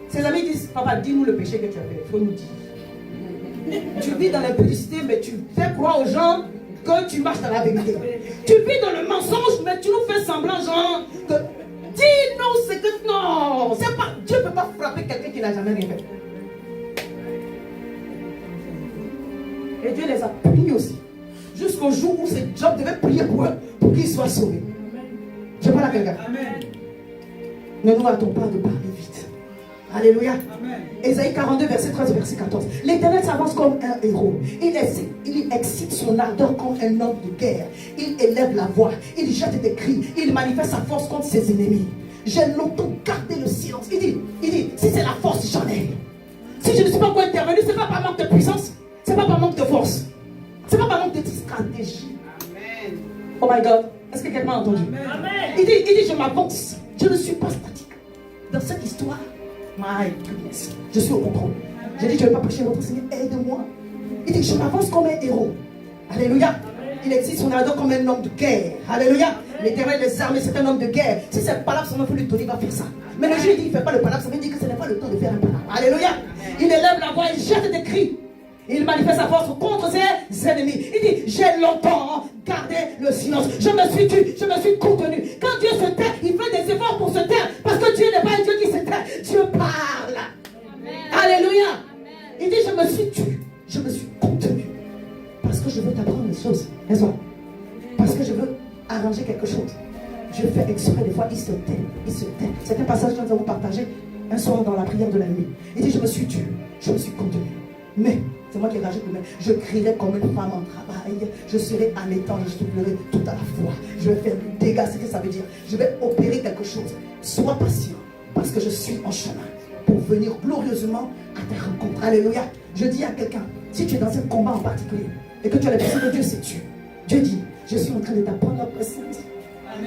ses amis disent, papa, dis-nous le péché que tu as fait, il faut nous dire. Tu vis dans l'impudicité, mais tu fais croire aux gens que tu marches dans la vérité. Tu vis dans le mensonge, mais tu nous fais semblant, genre, que dis-nous ce que... Non, c'est pas... Dieu ne peut pas frapper quelqu'un qui n'a jamais rien fait. Et Dieu les a punis aussi. Jusqu'au jour où ce Job devait prier pour eux, pour qu'ils soient sauvés. Je parle à quelqu'un. Ne nous hâtons pas de parler vite. Alléluia.
Amen.
Ésaïe 42, verset 13 au verset 14. L'Éternel s'avance comme un héros. Il excite son ardeur comme un homme de guerre. Il élève la voix. Il jette des cris. Il manifeste sa force contre ses ennemis. J'ai longtemps gardé le silence. Il dit, si c'est la force, j'en ai. Si je ne suis pas encore intervenu, ce n'est pas par manque de puissance. Ce n'est pas par manque de force. Ce n'est pas par manque de stratégie.
Amen.
Oh my God. Est-ce que quelqu'un a entendu?
Amen.
Il dit, je m'avance. Je ne suis pas statique. Dans cette histoire, my goodness, je suis au contrôle. J'ai dit, je ne vais pas prêcher votre Seigneur, aide-moi. Il dit, je m'avance comme un héros. Alléluia. Il existe son ardeur comme un homme de guerre. Alléluia. L'Éternel des armées, c'est un homme de guerre. Si c'est palabre, son enfant lui donner, il va faire ça. Mais le juge dit, il ne fait pas le palabre, ça veut dire que ce n'est pas le temps de faire un palabre. Alléluia. Il élève la voix, il jette des cris. Il manifeste sa force contre ses ennemis. Il dit, j'ai longtemps gardé le silence. Je me suis tue, je me suis contenu. Quand Dieu se tait, il fait des efforts pour se taire. Parce que Dieu n'est pas un Dieu qui se tait. Dieu parle. Amen. Alléluia. Amen. Il dit, je me suis tue, je me suis contenu. Parce que je veux t'apprendre des choses. Raison. Parce que je veux arranger quelque chose. Dieu fait exprès, des fois, il se tait. Il se tait. C'est un passage que nous avons partagé un soir dans la prière de la nuit. Il dit, je me suis tue, je me suis contenu. Mais, c'est moi qui rajoute le même, je crierai comme une femme en travail, je serai en étang, je soufflerai tout à la fois. Je vais faire des dégâts, c'est ce que ça veut dire. Je vais opérer quelque chose. Sois patient, parce que je suis en chemin pour venir glorieusement à ta rencontre. Alléluia. Je dis à quelqu'un, si tu es dans un combat en particulier, et que tu as l'impression que Dieu s'est tué, Dieu dit, je suis en train de t'apprendre la présence.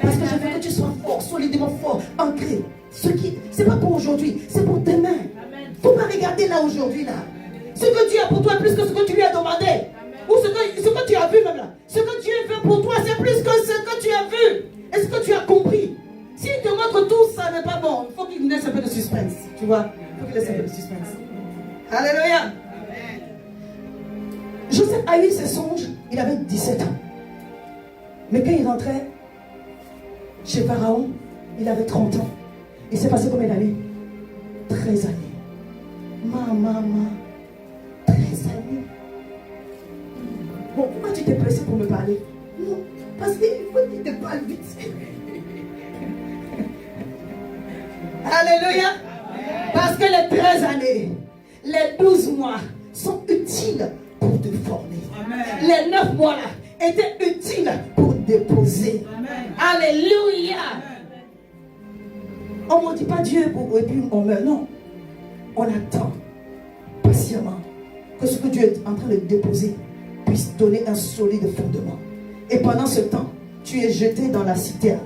Parce que je veux que tu sois fort, solidement fort, ancré. C'est pas pour aujourd'hui, c'est pour demain. Il ne faut pas regarder là aujourd'hui là. Ce que Dieu a pour toi est plus que ce que tu lui as demandé. Amen. Ou ce que tu as vu même là. Ce que Dieu veut pour toi, c'est plus que ce que tu as vu. Est-ce que tu as compris? S'il te montre tout, ça n'est pas bon. Il faut qu'il laisse un peu de suspense. Tu vois? Il faut qu'il laisse un peu de suspense. Alléluia. Amen. Joseph a eu ses songes, il avait 17 ans. Mais quand il rentrait chez Pharaon, il avait 30 ans. Il s'est passé combien d'années? 13 années. Maman. 13 années. Bon, pourquoi tu t'es pressé pour me parler? Non, parce qu'il faut qu'il te parle vite. Alléluia. Parce que les 13 années, les 12 mois sont utiles pour te former. Amen. Les 9 mois là étaient utiles pour déposer. Amen. Alléluia. Amen. On ne maudit pas Dieu et puis on meurt. Non. On attend patiemment que ce que Dieu est en train de déposer puisse donner un solide fondement. Et pendant ce temps, tu es jeté dans la citerne.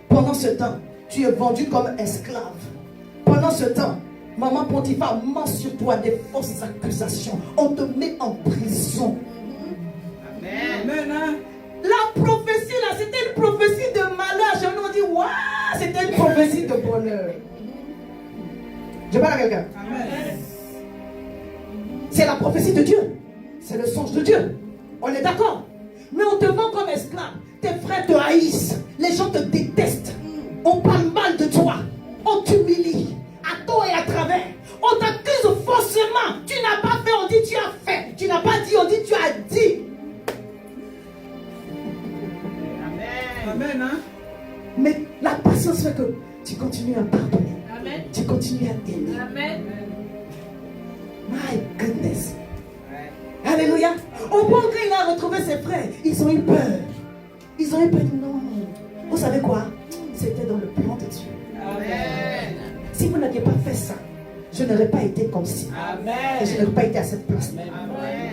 Pendant ce temps, tu es vendu comme esclave. Pendant ce temps, maman Potiphar ment sur toi des fausses accusations. On te met en prison. Amen. Amen. La prophétie là, c'était une prophétie de malheur. Je nous dis, waouh, c'était une prophétie de bonheur. Je parle à quelqu'un. Amen. C'est la prophétie de Dieu. C'est le songe de Dieu. On est d'accord. Mais on te vend comme esclave. Tes frères te haïssent. Les gens te détestent. On parle mal de toi. On t'humilie. À tort et à travers. On t'accuse faussement. Tu n'as pas fait, on dit tu as fait. Tu n'as pas dit, on dit tu as dit. Amen. Amen. Hein? Mais la patience fait que tu continues à pardonner. Amen. Tu continues à aimer. Amen. My goodness. Alléluia. Au point quand il a retrouvé ses frères, ils ont eu peur. Ils ont eu peur. Non. Vous savez quoi? C'était dans le plan de Dieu. Amen. Si vous n'aviez pas fait ça, je n'aurais pas été comme ci. Amen. Et je n'aurais pas été à cette place. Amen.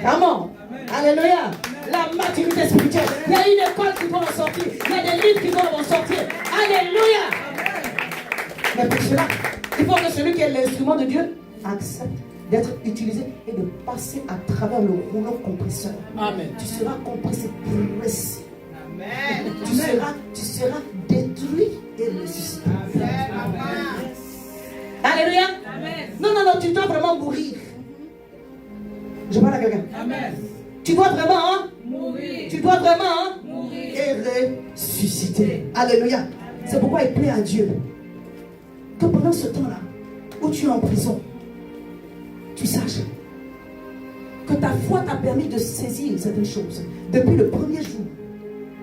Amen. Alléluia. Amen. La maturité spirituelle. Il y a une école qui doit en sortir. Il y a des livres qui doivent en sortir. Alléluia. Amen. Mais pour cela, il faut que celui qui est l'instrument de Dieu accepte d'être utilisé et de passer à travers le rouleau compresseur. Amen. Tu seras compressé, pressé. Amen. Tu seras détruit et ressuscité. Amen. Alléluia. Amen. Non, tu dois vraiment mourir. Je parle à quelqu'un. Amen. Tu dois vraiment mourir. Tu dois vraiment mourir et ressusciter. Alléluia. C'est pourquoi il plaît à Dieu que pendant ce temps-là, où tu es en prison, tu saches que ta foi t'a permis de saisir certaines choses. Depuis le premier jour,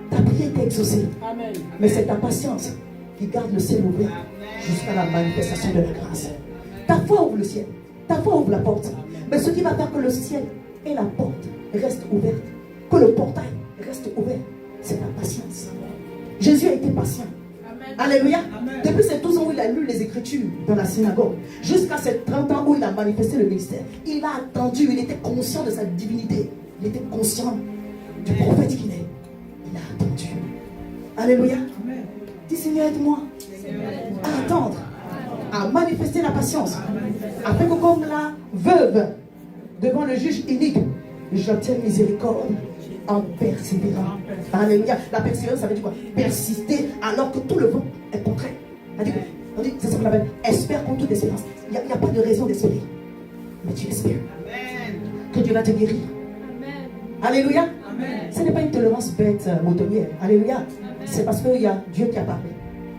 ta prière est exaucée. Amen. Mais c'est ta patience qui garde le ciel ouvert jusqu'à la manifestation de la grâce. Ta foi ouvre le ciel. Ta foi ouvre la porte. Mais ce qui va faire que le ciel et la porte restent ouvertes, que le portail reste ouvert, c'est ta patience. Jésus a été patient. Alléluia. Amen. Depuis ces 12 ans où il a lu les Écritures dans la synagogue, jusqu'à ces 30 ans où il a manifesté le ministère, il a attendu, il était conscient de sa divinité. Il était conscient du prophète qu'il est. Il a attendu. Alléluia. Amen. Dis Seigneur, aide-moi à attendre, à manifester la patience, afin que comme la veuve devant le juge inique, j'obtienne miséricorde en persévérant. Alléluia. La persévérance, ça veut dire quoi? Persister alors que tout le vent est contraire. C'est ça qu'on appelle espère contre toute espérance. Il n'y a pas de raison d'espérer. Mais tu espères. Amen. que Dieu va te guérir.
Amen.
Alléluia.
Amen.
Ce n'est pas une tolérance bête, moutonnière. Alléluia. C'est parce qu'il y a Dieu qui a parlé.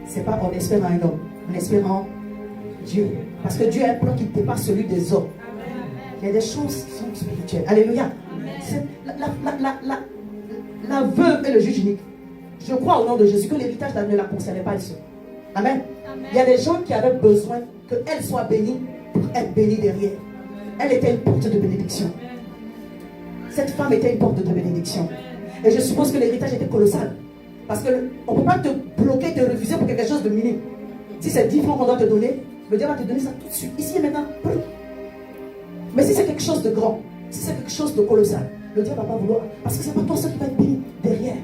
Ce n'est pas en espérant un homme, en espérant Dieu. Parce que Dieu a un plan qui dépasse celui des hommes. Il y a des choses qui sont spirituelles. Alléluia. C'est la veuve et le juge unique. Je crois au nom de Jésus que l'héritage ne la concernait pas ici. Amen. Il y a des gens qui avaient besoin qu'elle soit bénie pour être bénie derrière. Elle était une porte de bénédiction. Cette femme était une porte de bénédiction. Et je suppose que l'héritage était colossal. Parce qu'on ne peut pas te bloquer, te refuser pour quelque chose de minime. Si c'est 10 francs qu'on doit te donner, le Dieu va te donner ça tout de suite, ici et maintenant. Mais si c'est quelque chose de grand, si c'est quelque chose de colossal, le Dieu ne va pas vouloir. Parce que ce n'est pas toi seul qui va être béni. Derrière.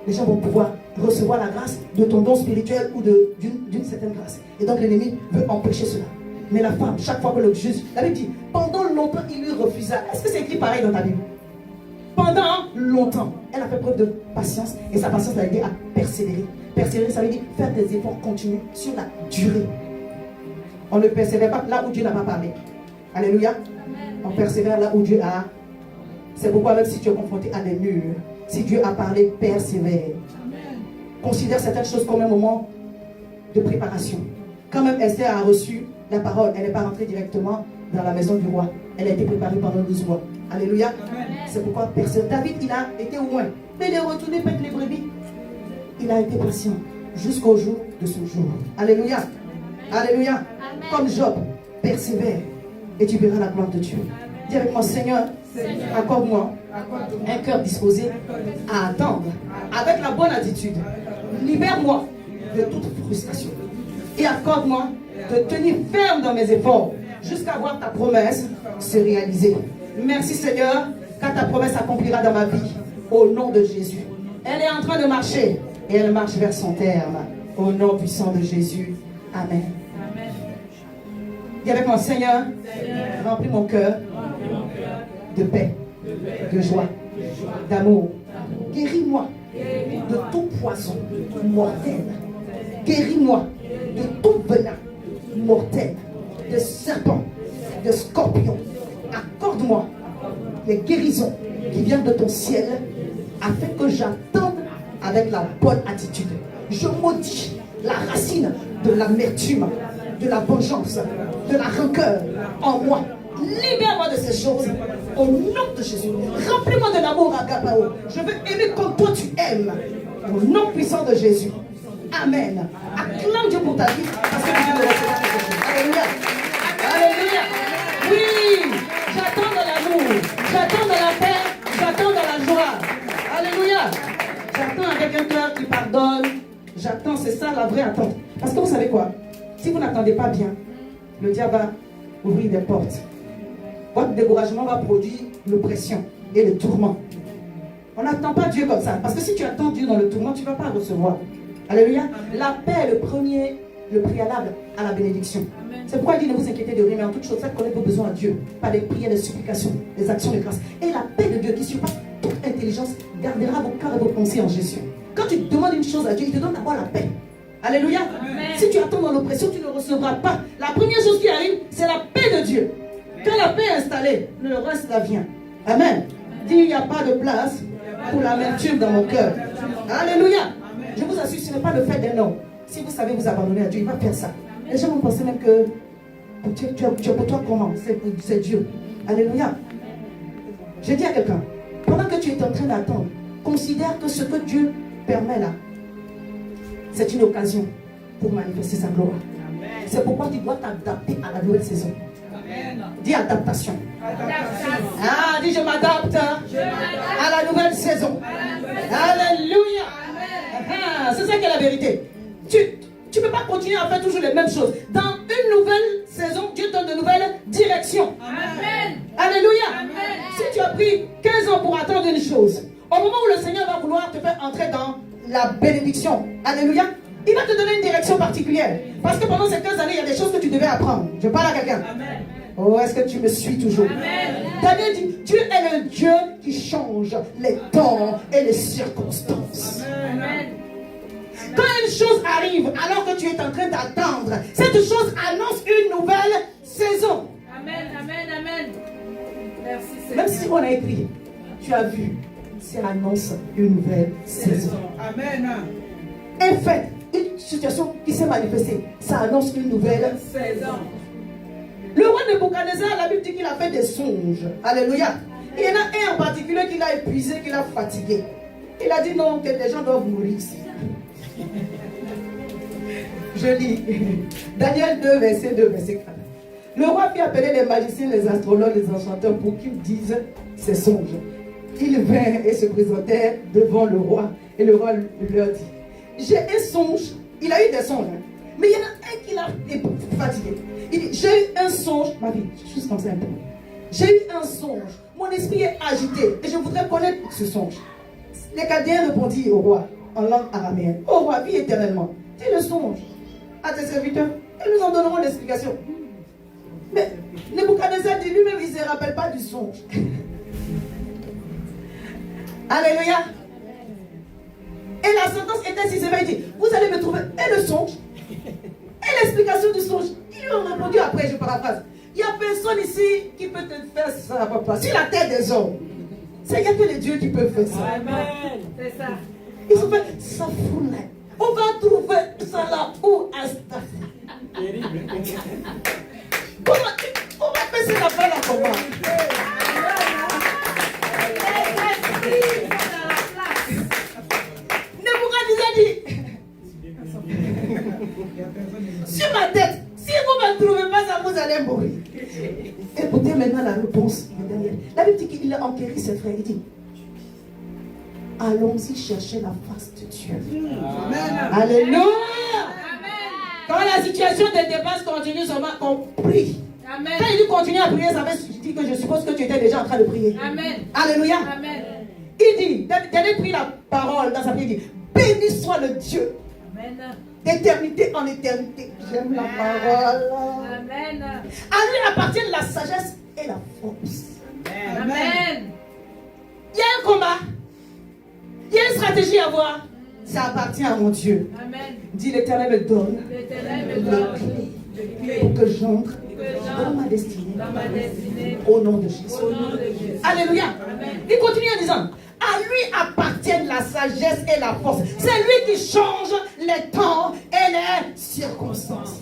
Les gens vont pouvoir recevoir la grâce de ton don spirituel ou d'une certaine grâce. Et donc l'ennemi veut empêcher cela. Mais la femme, chaque fois que le juge, la Bible dit, pendant longtemps, il lui refusa. Est-ce que c'est écrit pareil dans ta Bible? Pendant longtemps, elle a fait preuve de patience et sa patience l'a aidé à persévérer. Persévérer, ça veut dire faire des efforts continus sur la durée. On ne persévère pas là où Dieu n'a pas parlé. Alléluia. On persévère là où Dieu a. C'est pourquoi même si tu es confronté à des murs, si Dieu a parlé, persévère. Considère certaines choses comme un moment de préparation. Quand même Esther a reçu la parole, elle n'est pas rentrée directement dans la maison du roi. Elle a été préparée pendant 12 mois. Alléluia. C'est pourquoi personne. David, il a été au moins. Mais il est retourné paître les brebis. Il a été patient jusqu'au jour de son jour. Alléluia. Alléluia. Comme Job, persévère et tu verras la gloire de Dieu. Dis avec moi, Seigneur, accorde-moi un cœur disposé à attendre avec la bonne attitude. Libère-moi de toute frustration et accorde-moi de tenir ferme dans mes efforts jusqu'à voir ta promesse se réaliser. Merci Seigneur, car ta promesse s'accomplira dans ma vie au nom de Jésus. Elle est en train de marcher et elle marche vers son terme au nom puissant de Jésus. Amen. Dis avec moi, Seigneur, remplis mon cœur de paix, de joie, d'amour. Guéris-moi de tout poison mortel. Guéris-moi de tout venin mortel, de serpent, de scorpion. Accorde-moi les guérisons qui viennent de ton ciel afin que j'attende avec la bonne attitude. Je maudis la racine de l'amertume, de la vengeance, de la rancœur en moi. Libère-moi de ces choses au nom de Jésus. Remplis-moi de l'amour agapao. Je veux aimer comme toi tu aimes. Au nom puissant de Jésus. Amen. Acclame Dieu pour ta vie parce que tu viens de recevoir quelque chose. Alléluia. Alléluia. Oui, j'attends de l'amour, j'attends de la paix, j'attends de la joie. Alléluia. J'attends avec un cœur qui pardonne. J'attends, c'est ça la vraie attente. Parce que vous savez quoi? Si vous n'attendez pas bien, le diable va ouvrir des portes. Votre découragement va produire l'oppression et le tourment. On n'attend pas Dieu comme ça. Parce que si tu attends Dieu dans le tourment, tu ne vas pas recevoir. Alléluia. La paix est le préalable à la bénédiction. C'est pourquoi il dit ne vous inquiétez de rien, mais en toute chose, faites connaître vos besoins à Dieu, par des prières, des supplications, des actions de grâce. Et la paix de Dieu qui surpasse toute intelligence gardera vos cœurs et vos pensées en Jésus. Quand tu demandes une chose à Dieu, il te donne d'abord la paix. Alléluia. Amen. Si tu attends dans l'oppression, tu ne recevras pas. La première chose qui arrive, c'est la paix de Dieu. Quand la paix est installée, le reste là vient. Amen. Dis, il n'y a pas de place pour l'amertume dans mon cœur. Alléluia. Je vous assure, ce n'est pas le fait d'un homme. Si vous savez vous abandonner à Dieu, il va faire ça. Les gens vont penser même que pour toi comment? C'est Dieu. Alléluia. Je dis à quelqu'un, pendant que tu es en train d'attendre, considère que ce que Dieu permet là, c'est une occasion pour manifester sa gloire. C'est pourquoi tu dois t'adapter à la nouvelle saison. Amen. Dis adaptation. Ah, dis je m'adapte à la nouvelle saison. Alléluia. Ah, c'est ça qui est la vérité. Tu ne peux pas continuer à faire toujours les mêmes choses. Dans une nouvelle saison, Dieu donne de nouvelles directions. Amen. Alléluia. Amen. Si tu as pris 15 ans pour attendre une chose, au moment où le Seigneur va vouloir te faire entrer dans la bénédiction, alléluia, il va te donner une direction particulière. Parce que pendant ces 15 années, il y a des choses que tu devais apprendre. Je parle à quelqu'un. Oh, est-ce que tu me suis toujours? Amen. Daniel dit, Dieu est le Dieu qui change les temps et les circonstances. Amen. Quand une chose arrive alors que tu es en train d'attendre, cette chose annonce une nouvelle saison. Amen, amen, amen.
Merci,
Même
Seigneur.
si on a écrit, tu as vu, c'est annonce une nouvelle saison.
Amen.
Un fait, une situation qui s'est manifestée, ça annonce une nouvelle.
Saison.
Le roi Nebuchadnezzar, la Bible dit qu'il a fait des songes. Alléluia. Il y en a un en particulier qui l'a épuisé, qui l'a fatigué. Il a dit non, que des gens doivent mourir ici. Je lis Daniel 2, verset 2, verset 4. Le roi fit appeler les magiciens, les astrologues, les enchanteurs pour qu'ils disent ses songes. Ils vinrent et se présentèrent devant le roi. Et le roi leur dit, j'ai un songe. Il a eu des songes. Hein. Mais il y en a un qui l'a fatigué. Il dit, j'ai eu un songe. Ma vie, juste comme ça un peu. J'ai eu un songe. Mon esprit est agité. Et je voudrais connaître ce songe. Les Chaldéens répondirent au roi en langue araméenne. Ô roi, vis éternellement. Dis le songe à tes serviteurs. Et nous en donnerons l'explication. Mais Nebuchadnezzar dit lui-même, il ne se rappelle pas du songe. Alléluia. Et la sentence était si sévère. Il dit, vous allez me trouver et le songe et l'explication du songe. Ils lui ont répondu après, je paraphrase. Il n'y a personne ici qui peut te faire ça, papa. Sur la terre des hommes. Il n'y a que les dieux qui peuvent faire ça.
Amen. C'est ça.
Ils ont fait ça fout là. On va trouver ça là où Asta. On va faire cette affaire là comment? Nebuchadnezzar dit sur ma tête, si vous ne me trouvez pas ça, vous allez mourir. Écoutez maintenant la réponse de Daniel. La Bible dit qu'il a enquéri ses frères. Il dit, allons-y chercher la face de Dieu.
Amen.
Alléluia.
Amen.
Quand la situation de dépasse continue seulement, on prie.
Amen.
Quand il dit continue à prier, ça veut dire que je suppose que tu étais déjà en train de prier.
Amen.
Alléluia.
Amen.
Il dit, Daniel prit la parole dans sa prière, il dit, béni soit le Dieu
Amen.
d'éternité en éternité. J'aime la parole.
Amen.
À lui appartiennent la sagesse et la force.
Amen.
Il y a un combat. Il y a une stratégie à voir. Ça appartient à mon Dieu.
Amen.
Dit l'Éternel me donne
L'Éternel me
le
donne
clé
le clé
pour que j'entre
que j'entre
dans ma destinée.
dans ma destinée.
Au nom de Jésus.
Au nom de Jésus.
Alléluia.
Amen.
Il continue en disant, à lui appartiennent la sagesse et la force. C'est lui qui change les temps et les circonstances.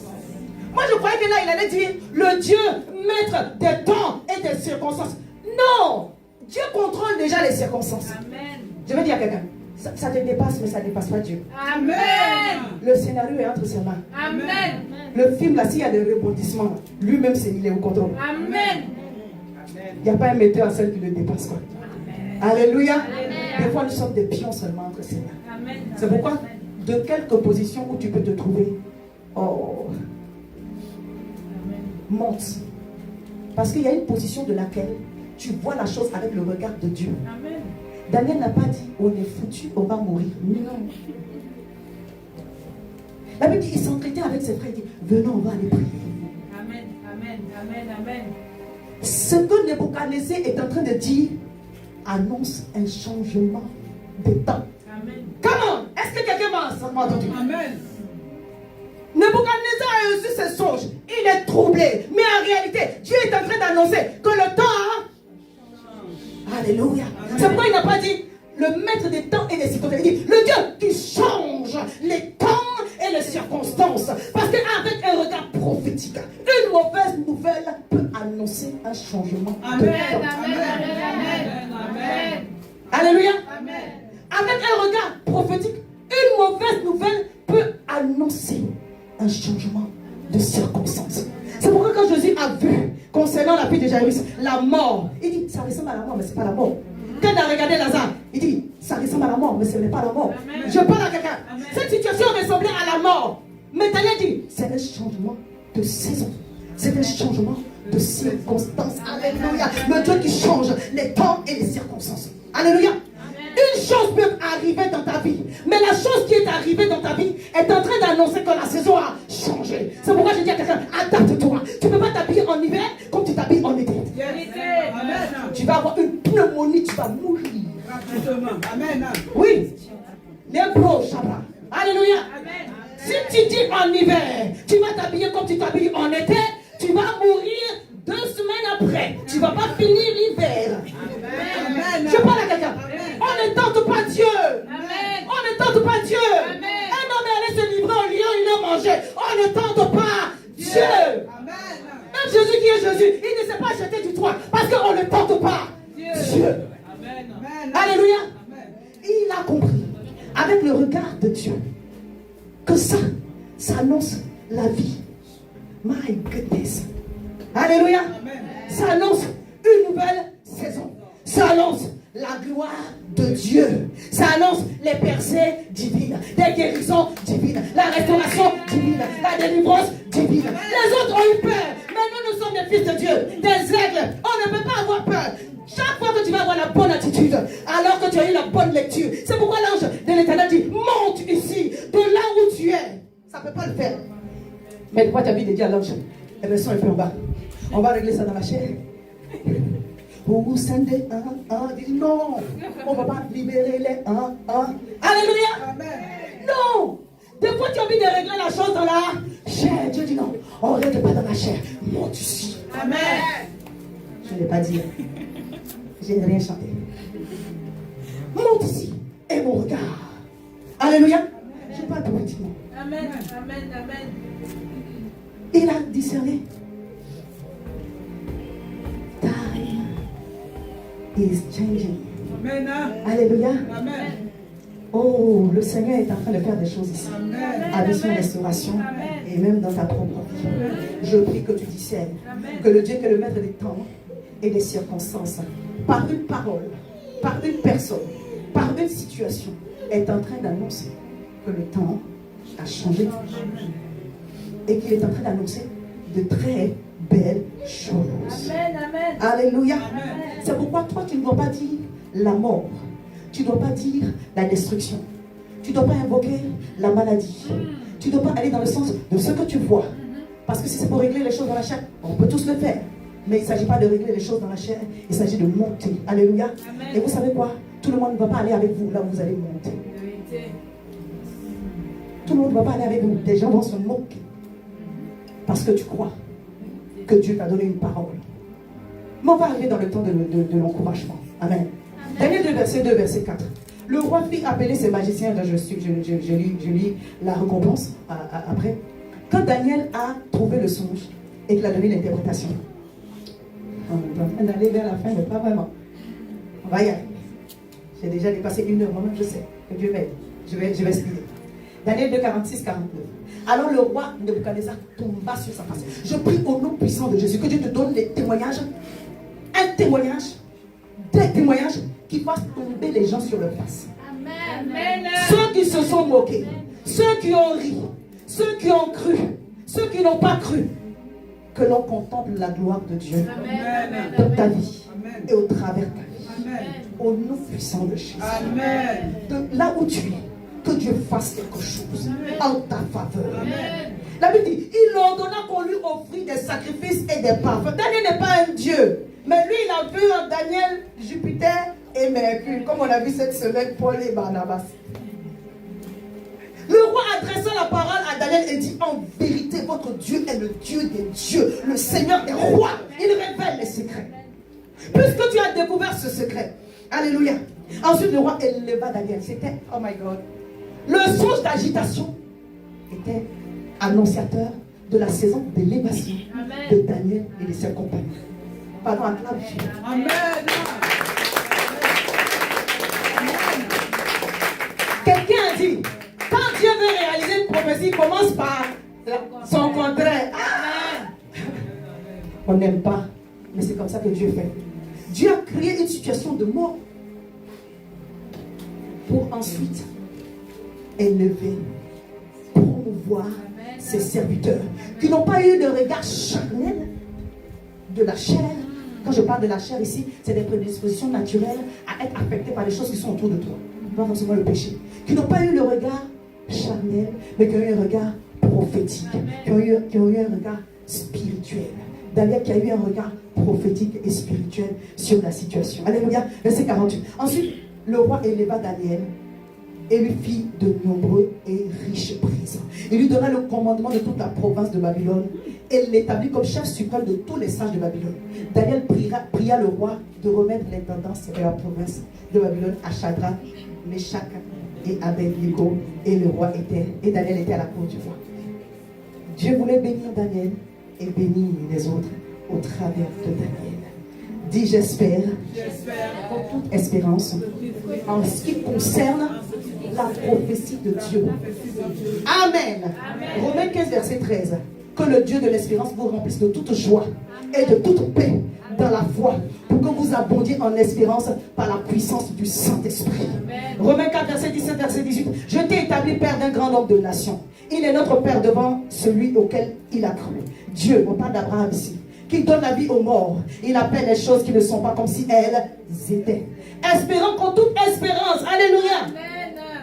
Moi je croyais que là il allait dire, le Dieu maître des temps et des circonstances. Non, Dieu contrôle déjà les circonstances.
Amen.
Je vais dire à quelqu'un, ça te dépasse mais ça ne dépasse pas Dieu.
Amen.
Le scénario est entre ses mains.
Amen.
Le film là, s'il y a des rebondissements, lui-même il est au contrôle.
Amen.
Il n'y a pas un metteur en scène qui le dépasse quoi. Alléluia.
Alléluia.
Des fois nous sommes des pions seulement entre ses mains.
Amen.
C'est pourquoi, de quelque position où tu peux te trouver, oh, monte. Parce qu'il y a une position de laquelle tu vois la chose avec le regard de Dieu.
Amen.
Daniel n'a pas dit, on est foutu, on va mourir. Non. La Bible dit, il s'entretient avec ses frères, il dit, venons, on va aller prier.
Amen. Amen. Amen. Amen.
Ce que Nebuchadnezzar est en train de dire annonce un changement de temps.
Amen.
Comment? Est-ce que quelqu'un m'a entendu?
Amen.
Nebuchadnezzar a reçu ses songes. Il est troublé. Mais en réalité, Dieu est en train d'annoncer que le temps a... Alléluia. C'est pourquoi il n'a pas dit le maître des temps et des circonstances. Il dit le Dieu qui change les temps et les circonstances. Parce qu'avec un regard prophétique, une mauvaise nouvelle peut annoncer un changement de
Amen.
temps.
Amen. Amen. Amen.
Alléluia.
Amen.
Avec un regard prophétique, une mauvaise nouvelle peut annoncer un changement de circonstances. C'est pourquoi quand Jésus a vu, concernant la fille de Jairus, la mort, il dit, ça ressemble à la mort, mais ce n'est pas la mort. Quand il a regardé Lazare, il dit, ça ressemble à la mort, mais ce n'est pas la mort.
Amen.
Je parle à quelqu'un.
Amen.
Cette situation ressemblait à la mort. Mais Daniel dit, c'est un changement de saison. C'est un changement de circonstances. Alléluia. Le Dieu qui change les temps et les circonstances. Alléluia. Une chose peut arriver dans ta vie, mais la chose qui est arrivée dans ta vie est en train d'annoncer que la saison a changé. C'est pourquoi je dis à quelqu'un, adapte-toi. Tu ne peux pas t'habiller en hiver comme tu t'habilles en été.
Vérité.
Amen.
Tu vas avoir une pneumonie, tu vas mourir.
Rapidement. Amen.
Oui. Les pros, Shabbat. Alléluia.
Amen.
Si tu dis en hiver, tu vas t'habiller comme tu t'habilles en été, tu vas mourir 2 semaines après, tu ne vas pas finir l'hiver.
Amen.
Je parle à quelqu'un. On ne tente pas Dieu.
Amen.
On ne tente pas Dieu.
Amen.
Un homme est allé se livrer au lion, il a mangé. On ne tente pas Dieu.
Amen.
Même Jésus qui est Jésus, il ne s'est pas jeté du toit parce qu'on ne tente pas Dieu.
Amen.
Amen.
Alléluia.
Amen.
Il a compris avec le regard de Dieu que ça annonce la vie. My goodness. Alléluia.
Amen.
Ça annonce une nouvelle saison. Ça annonce la gloire de Dieu. Ça annonce les percées divines, des guérisons divines, la restauration divine, la délivrance divine. Les autres ont eu peur, mais nous sommes des fils de Dieu, des aigles. On ne peut pas avoir peur. Chaque fois que tu vas avoir la bonne attitude, alors que tu as eu la bonne lecture, c'est pourquoi l'ange de l'Éternel dit, monte ici, de là où tu es. Ça ne peut pas le faire. Mais pourquoi tu as envie de dire à l'ange, restons un peu en bas. On va régler ça dans la chair. Vous scindez dit non, on ne va pas libérer les Alléluia.
Amen.
Non. Des fois tu as envie de régler la chose dans la chair. Dieu dit non, on ne règle pas dans la chair. Monte ici.
Amen.
Je ne l'ai pas dit. Je n'ai rien chanté. Monte ici. Et mon regard. Alléluia. Je parle politiquement.
Amen. Amen. Amen.
Il a discerné. Time is changing.
Amen.
Alléluia.
Amen.
Oh, le Seigneur est en train de faire des choses ici.
Amen.
Avec son restauration et même dans ta propre vie. Je prie que tu discernes. Que le Dieu qui est le maître des temps et des circonstances, par une parole, par une personne, par une situation, est en train d'annoncer que le temps a changé et qu'il est en train d'annoncer de très belles choses.
Amen. Amen.
Alléluia.
Amen.
C'est pourquoi toi, tu ne dois pas dire la mort. Tu ne dois pas dire la destruction. Tu ne dois pas invoquer la maladie. Tu ne dois pas aller dans le sens de ce que tu vois. Parce que si c'est pour régler les choses dans la chair, on peut tous le faire. Mais il ne s'agit pas de régler les choses dans la chair. Il s'agit de monter. Alléluia.
Amen.
Et vous savez quoi? Tout le monde ne va pas aller avec vous là où vous allez monter.
Vérité.
Tout le monde ne va pas aller avec vous. Des gens vont se moquer. Parce que tu crois que Dieu t'a donné une parole. Mais on va arriver dans le temps de l'encouragement. Amen. Daniel 2, verset 2, verset 4. Le roi fit appeler ses magiciens. Je lis la récompense après. Quand Daniel a trouvé le songe et qu'il a donné l'interprétation. On est en train d'aller vers la fin, mais pas vraiment. On va y aller. J'ai déjà dépassé 1 heure, moi-même je sais. Que Dieu m'aide. Je vais expliquer. Daniel 2, 46, 49. Alors le roi Nebuchadnezzar tomba sur sa face. Je prie au nom puissant de Jésus que Dieu te donne des témoignages. Un témoignage. Des témoignages qui fassent tomber les gens sur leur face.
Amen.
Ceux qui se sont moqués, ceux qui ont ri, ceux qui ont cru, ceux qui n'ont pas cru, que l'on contemple la gloire de Dieu
Amen.
dans ta vie
Amen.
et au travers de ta vie.
Amen.
Au nom puissant de Jésus.
Amen.
De là où tu es, que Dieu fasse quelque chose en ta faveur.
Amen.
La Bible dit, il ordonna qu'on lui offrit des sacrifices et des parfums. Daniel n'est pas un dieu, mais lui il a vu en Daniel Jupiter et Mercure, comme on a vu cette semaine Paul et Barnabas. Le roi adressa la parole à Daniel et dit, en vérité votre Dieu est le Dieu des dieux, le Seigneur des rois. Il révèle les secrets. Puisque tu as découvert ce secret, alléluia. Ensuite le roi éleva Daniel. C'était, oh my God, le songe d'agitation était annonciateur de la saison d'élévation de Daniel et de ses compagnons. Pardon, acclame Dieu.
Amen.
Quelqu'un a dit, quand Dieu veut réaliser une prophétie, il commence par son contraire. On n'aime pas, mais c'est comme ça que Dieu fait. Dieu a créé une situation de mort pour ensuite élever, promouvoir ses serviteurs qui n'ont pas eu de regard charnel de la chair. Quand je parle de la chair ici, c'est des prédispositions naturelles à être affectées par les choses qui sont autour de toi, pas forcément le péché, qui n'ont pas eu le regard charnel, mais qui ont eu un regard prophétique, qui ont eu un regard spirituel. Daniel qui a eu un regard prophétique et spirituel sur la situation. Alléluia. Verset 48. Ensuite, le roi éleva Daniel et lui fit de nombreux et riches présents. Il lui donna le commandement de toute la province de Babylone et l'établit comme chef suprême de tous les sages de Babylone. Daniel pria le roi de remettre l'intendance de la province de Babylone à Shadrach, Meshach et Abednego, et Daniel était à la cour du roi. Dieu voulait bénir Daniel et bénir les autres au travers de Daniel. Dis j'espère, pour toute espérance, en ce qui concerne la prophétie de Dieu. Amen. Romains 15, verset 13. Que le Dieu de l'espérance vous remplisse de toute joie et de toute paix dans la foi, pour que vous abondiez en espérance par la puissance du Saint-Esprit. Romains 4, verset 17, verset 18. Je t'ai établi père d'un grand nombre de nations. Il est notre père devant celui auquel il a cru. Dieu, on parle d'Abraham ici, qui donne la vie aux morts. Il appelle les choses qui ne sont pas comme si elles étaient. Espérant qu'en toute espérance, alléluia.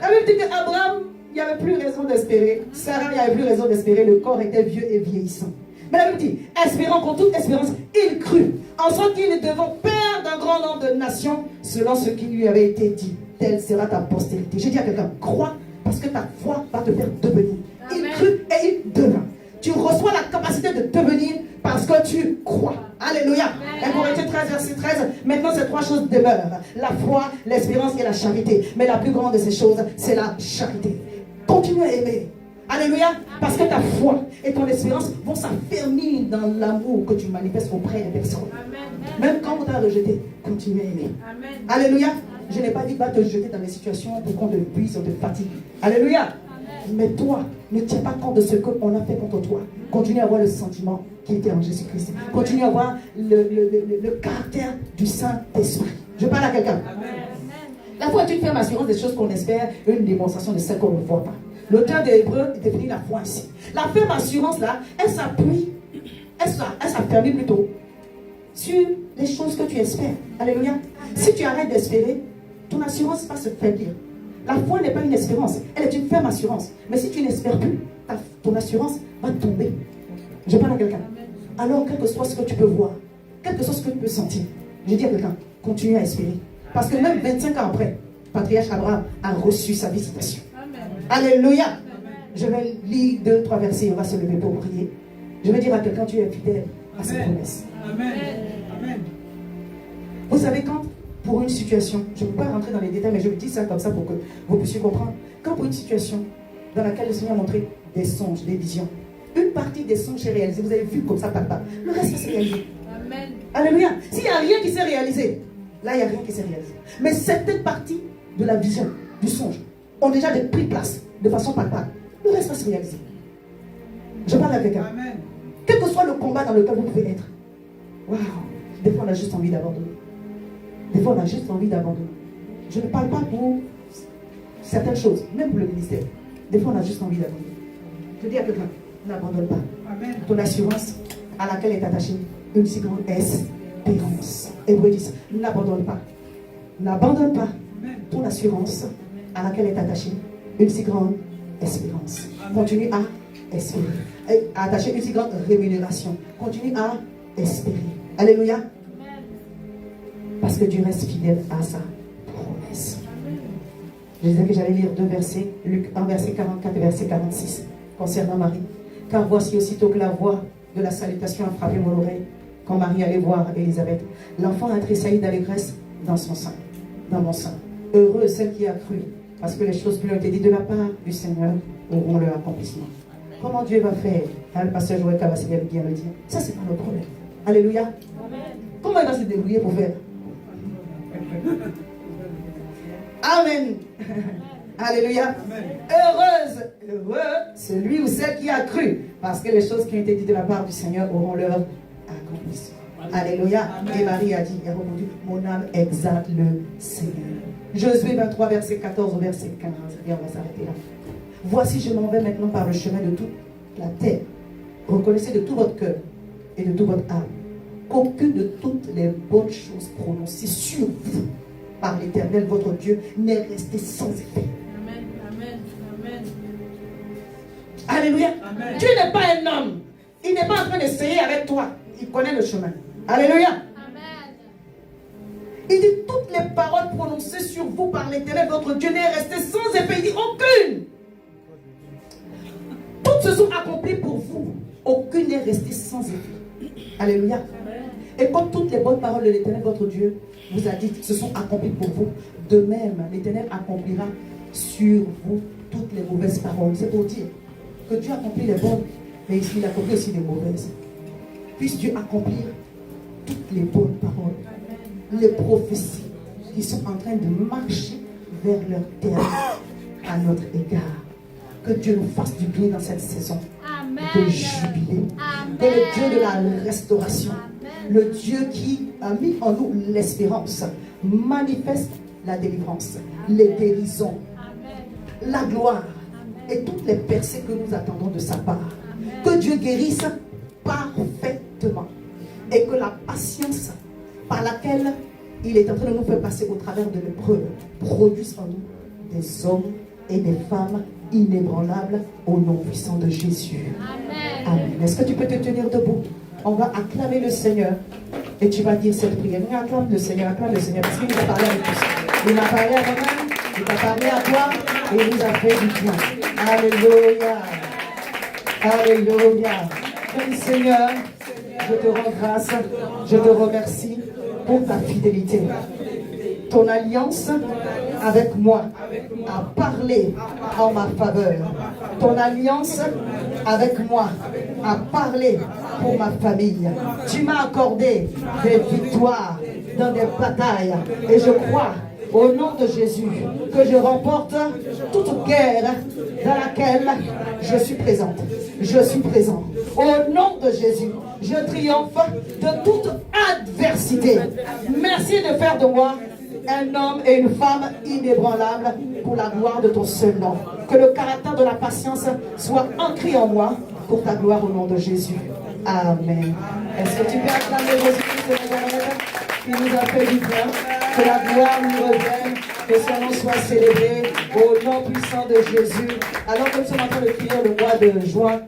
La Bible dit qu'Abraham, il n'y avait plus raison d'espérer. Sarah, il n'y avait plus raison d'espérer. Le corps était vieux et vieillissant. Mais la Bible dit, espérant qu'en toute espérance, il crut, en sorte qu'il est devant père d'un grand nombre de nations, selon ce qui lui avait été dit. Telle sera ta postérité. Je dis à quelqu'un, crois, parce que ta foi va te faire devenir. Il crut et il devint. Tu reçois la capacité de devenir parce que tu crois. Alléluia. 1 Corinthiens 13, verset 13. Maintenant, ces trois choses demeurent: la foi, l'espérance et la charité. Mais la plus grande de ces choses, c'est la charité. Continue à aimer. Alléluia. Parce que ta foi et ton espérance vont s'affermir dans l'amour que tu manifestes auprès des personnes. Même quand on t'a rejeté, continue à aimer. Alléluia. Je n'ai pas dit va te jeter dans les situations pour qu'on te puisse, on te fatigue. Alléluia. Mais toi, ne tiens pas compte de ce qu'on a fait contre toi. Continue à avoir le sentiment qui était en Jésus-Christ. Continue à avoir le caractère du Saint-Esprit. Je parle à quelqu'un. La foi est une ferme assurance des choses qu'on espère, une démonstration de celles qu'on ne voit pas. L'auteur des Hébreux définit la foi ici. La ferme assurance là, elle s'appuie, elle s'affermit plutôt sur les choses que tu espères. Alléluia. Si tu arrêtes d'espérer, ton assurance va se faiblir. La foi n'est pas une espérance, elle est une ferme assurance. Mais si tu n'espères plus, ton assurance va tomber. Je parle à quelqu'un. Alors, quel que soit ce que tu peux voir, quel que soit ce que tu peux sentir, je dis à quelqu'un, continue à espérer. Parce que même 25 ans après, patriarche Abraham a reçu sa visitation. Alléluia. Je vais lire 2-3 versets et on va se lever pour prier. Je vais dire à quelqu'un, tu es fidèle à ses promesses.
Amen.
Vous savez quand, pour une situation, je ne peux pas rentrer dans les détails, mais je vous dis ça comme ça pour que vous puissiez comprendre. Quand pour une situation dans laquelle le Seigneur a montré des songes, des visions, une partie des songes est réalisée, vous avez vu comme ça, papa, le reste s'est réalisé.
Amen.
Alléluia. S'il n'y a rien qui s'est réalisé, là, il n'y a rien qui s'est réalisé. Mais certaines parties de la vision, du songe, ont déjà pris place de façon palpable. Le reste va se réaliser. Je parle à quelqu'un. Quel que soit le combat dans lequel vous pouvez être, waouh, des fois on a juste envie d'abandonner. Des fois on a juste envie d'abandonner. Je ne parle pas pour certaines choses, même pour le ministère. Des fois on a juste envie d'abandonner. Je dis à quelqu'un, n'abandonne pas. Ton assurance à laquelle est attachée une si grande espérance. Hébreux 10, n'abandonne pas. N'abandonne pas ton assurance à laquelle est attachée une si grande espérance. Continue à espérer. À attacher une si grande rémunération. Continue à espérer. Alléluia. Parce que Dieu reste fidèle à sa promesse. Je disais que j'allais lire 2 versets. Luc 1, verset 44 et verset 46. Concernant Marie. Car voici aussitôt que la voix de la salutation a frappé mon oreille, quand Marie allait voir Élisabeth, l'enfant a tressailli d'allégresse dans son sein, dans mon sein. Heureuse celle qui a cru, parce que les choses qui lui ont été dites de la part du Seigneur auront leur accomplissement. Comment Dieu va faire? Le pasteur Joël Kabassé vient le dire. Ça, c'est pas notre problème. Alléluia. Amen. Comment il va se débrouiller pour faire? Amen. Alléluia. Amen. Heureuse, heureux, celui ou celle qui a cru, parce que les choses qui ont été dites de la part du Seigneur auront leur accomplissement. Alléluia. Amen. Et Marie a dit, il a répondu, mon âme exalte le Seigneur. Josué 23, verset 14 au verset 15. Et on va s'arrêter là. Voici, je m'en vais maintenant par le chemin de toute la terre. Reconnaissez de tout votre cœur et de toute votre âme qu'aucune de toutes les bonnes choses prononcées sur vous par l'Éternel, votre Dieu, n'est restée sans effet.
Amen. Amen. Amen.
Alléluia.
Amen.
Dieu n'est pas un homme. Il n'est pas en train d'essayer avec toi. Il connaît le chemin. Alléluia.
Amen.
Il dit toutes les paroles prononcées sur vous par l'Éternel, votre Dieu, n'est restée sans effet. effet. Il dit aucune. Toutes se sont accomplies pour vous. Aucune n'est restée sans effet. Alléluia. Et comme toutes les bonnes paroles de l'Éternel, votre Dieu, vous a dit, se sont accomplies pour vous, de même, l'Éternel accomplira sur vous toutes les mauvaises paroles. C'est pour dire que Dieu accomplit les bonnes, mais il accomplit aussi les mauvaises. Puisse Dieu accomplir toutes les bonnes paroles, les prophéties qui sont en train de marcher vers leur terme à notre égard. Que Dieu nous fasse du bien dans cette saison de jubilé. Que le Dieu de la restauration, le Dieu qui a mis en nous l'espérance, manifeste la délivrance, les guérisons, la gloire et toutes les percées que nous attendons de sa part. Que Dieu guérisse parfaitement et que la patience par laquelle il est en train de nous faire passer au travers de l'épreuve produise en nous des hommes et des femmes inébranlables au nom puissant de Jésus. Amen. Est-ce que tu peux te tenir debout? On va acclamer le Seigneur et tu vas dire cette prière. Acclame le Seigneur parce qu'il nous a parlé à tous. Il m'a parlé à moi-même, il t'a parlé à toi et il nous a fait du bien. Alléluia. Alléluia. Seigneur, je te rends grâce, je te remercie pour ta fidélité. Ton alliance avec moi a parlé en ma faveur. Ton alliance avec moi a parlé pour ma famille. Tu m'as accordé des victoires dans des batailles. Et je crois au nom de Jésus que je remporte toute guerre dans laquelle je suis présente. Je suis présent. Au nom de Jésus, je triomphe de toute adversité. Merci de faire de moi un homme et une femme inébranlables pour la gloire de ton seul nom. Que le caractère de la patience soit ancré en moi pour ta gloire au nom de Jésus. Amen. Est-ce que tu peux acclamer Jésus-Christ qui nous a fait du bien? Que la gloire nous revienne, que son nom soit célébré au nom puissant de Jésus. Alors que nous sommes en train de finir le mois de juin,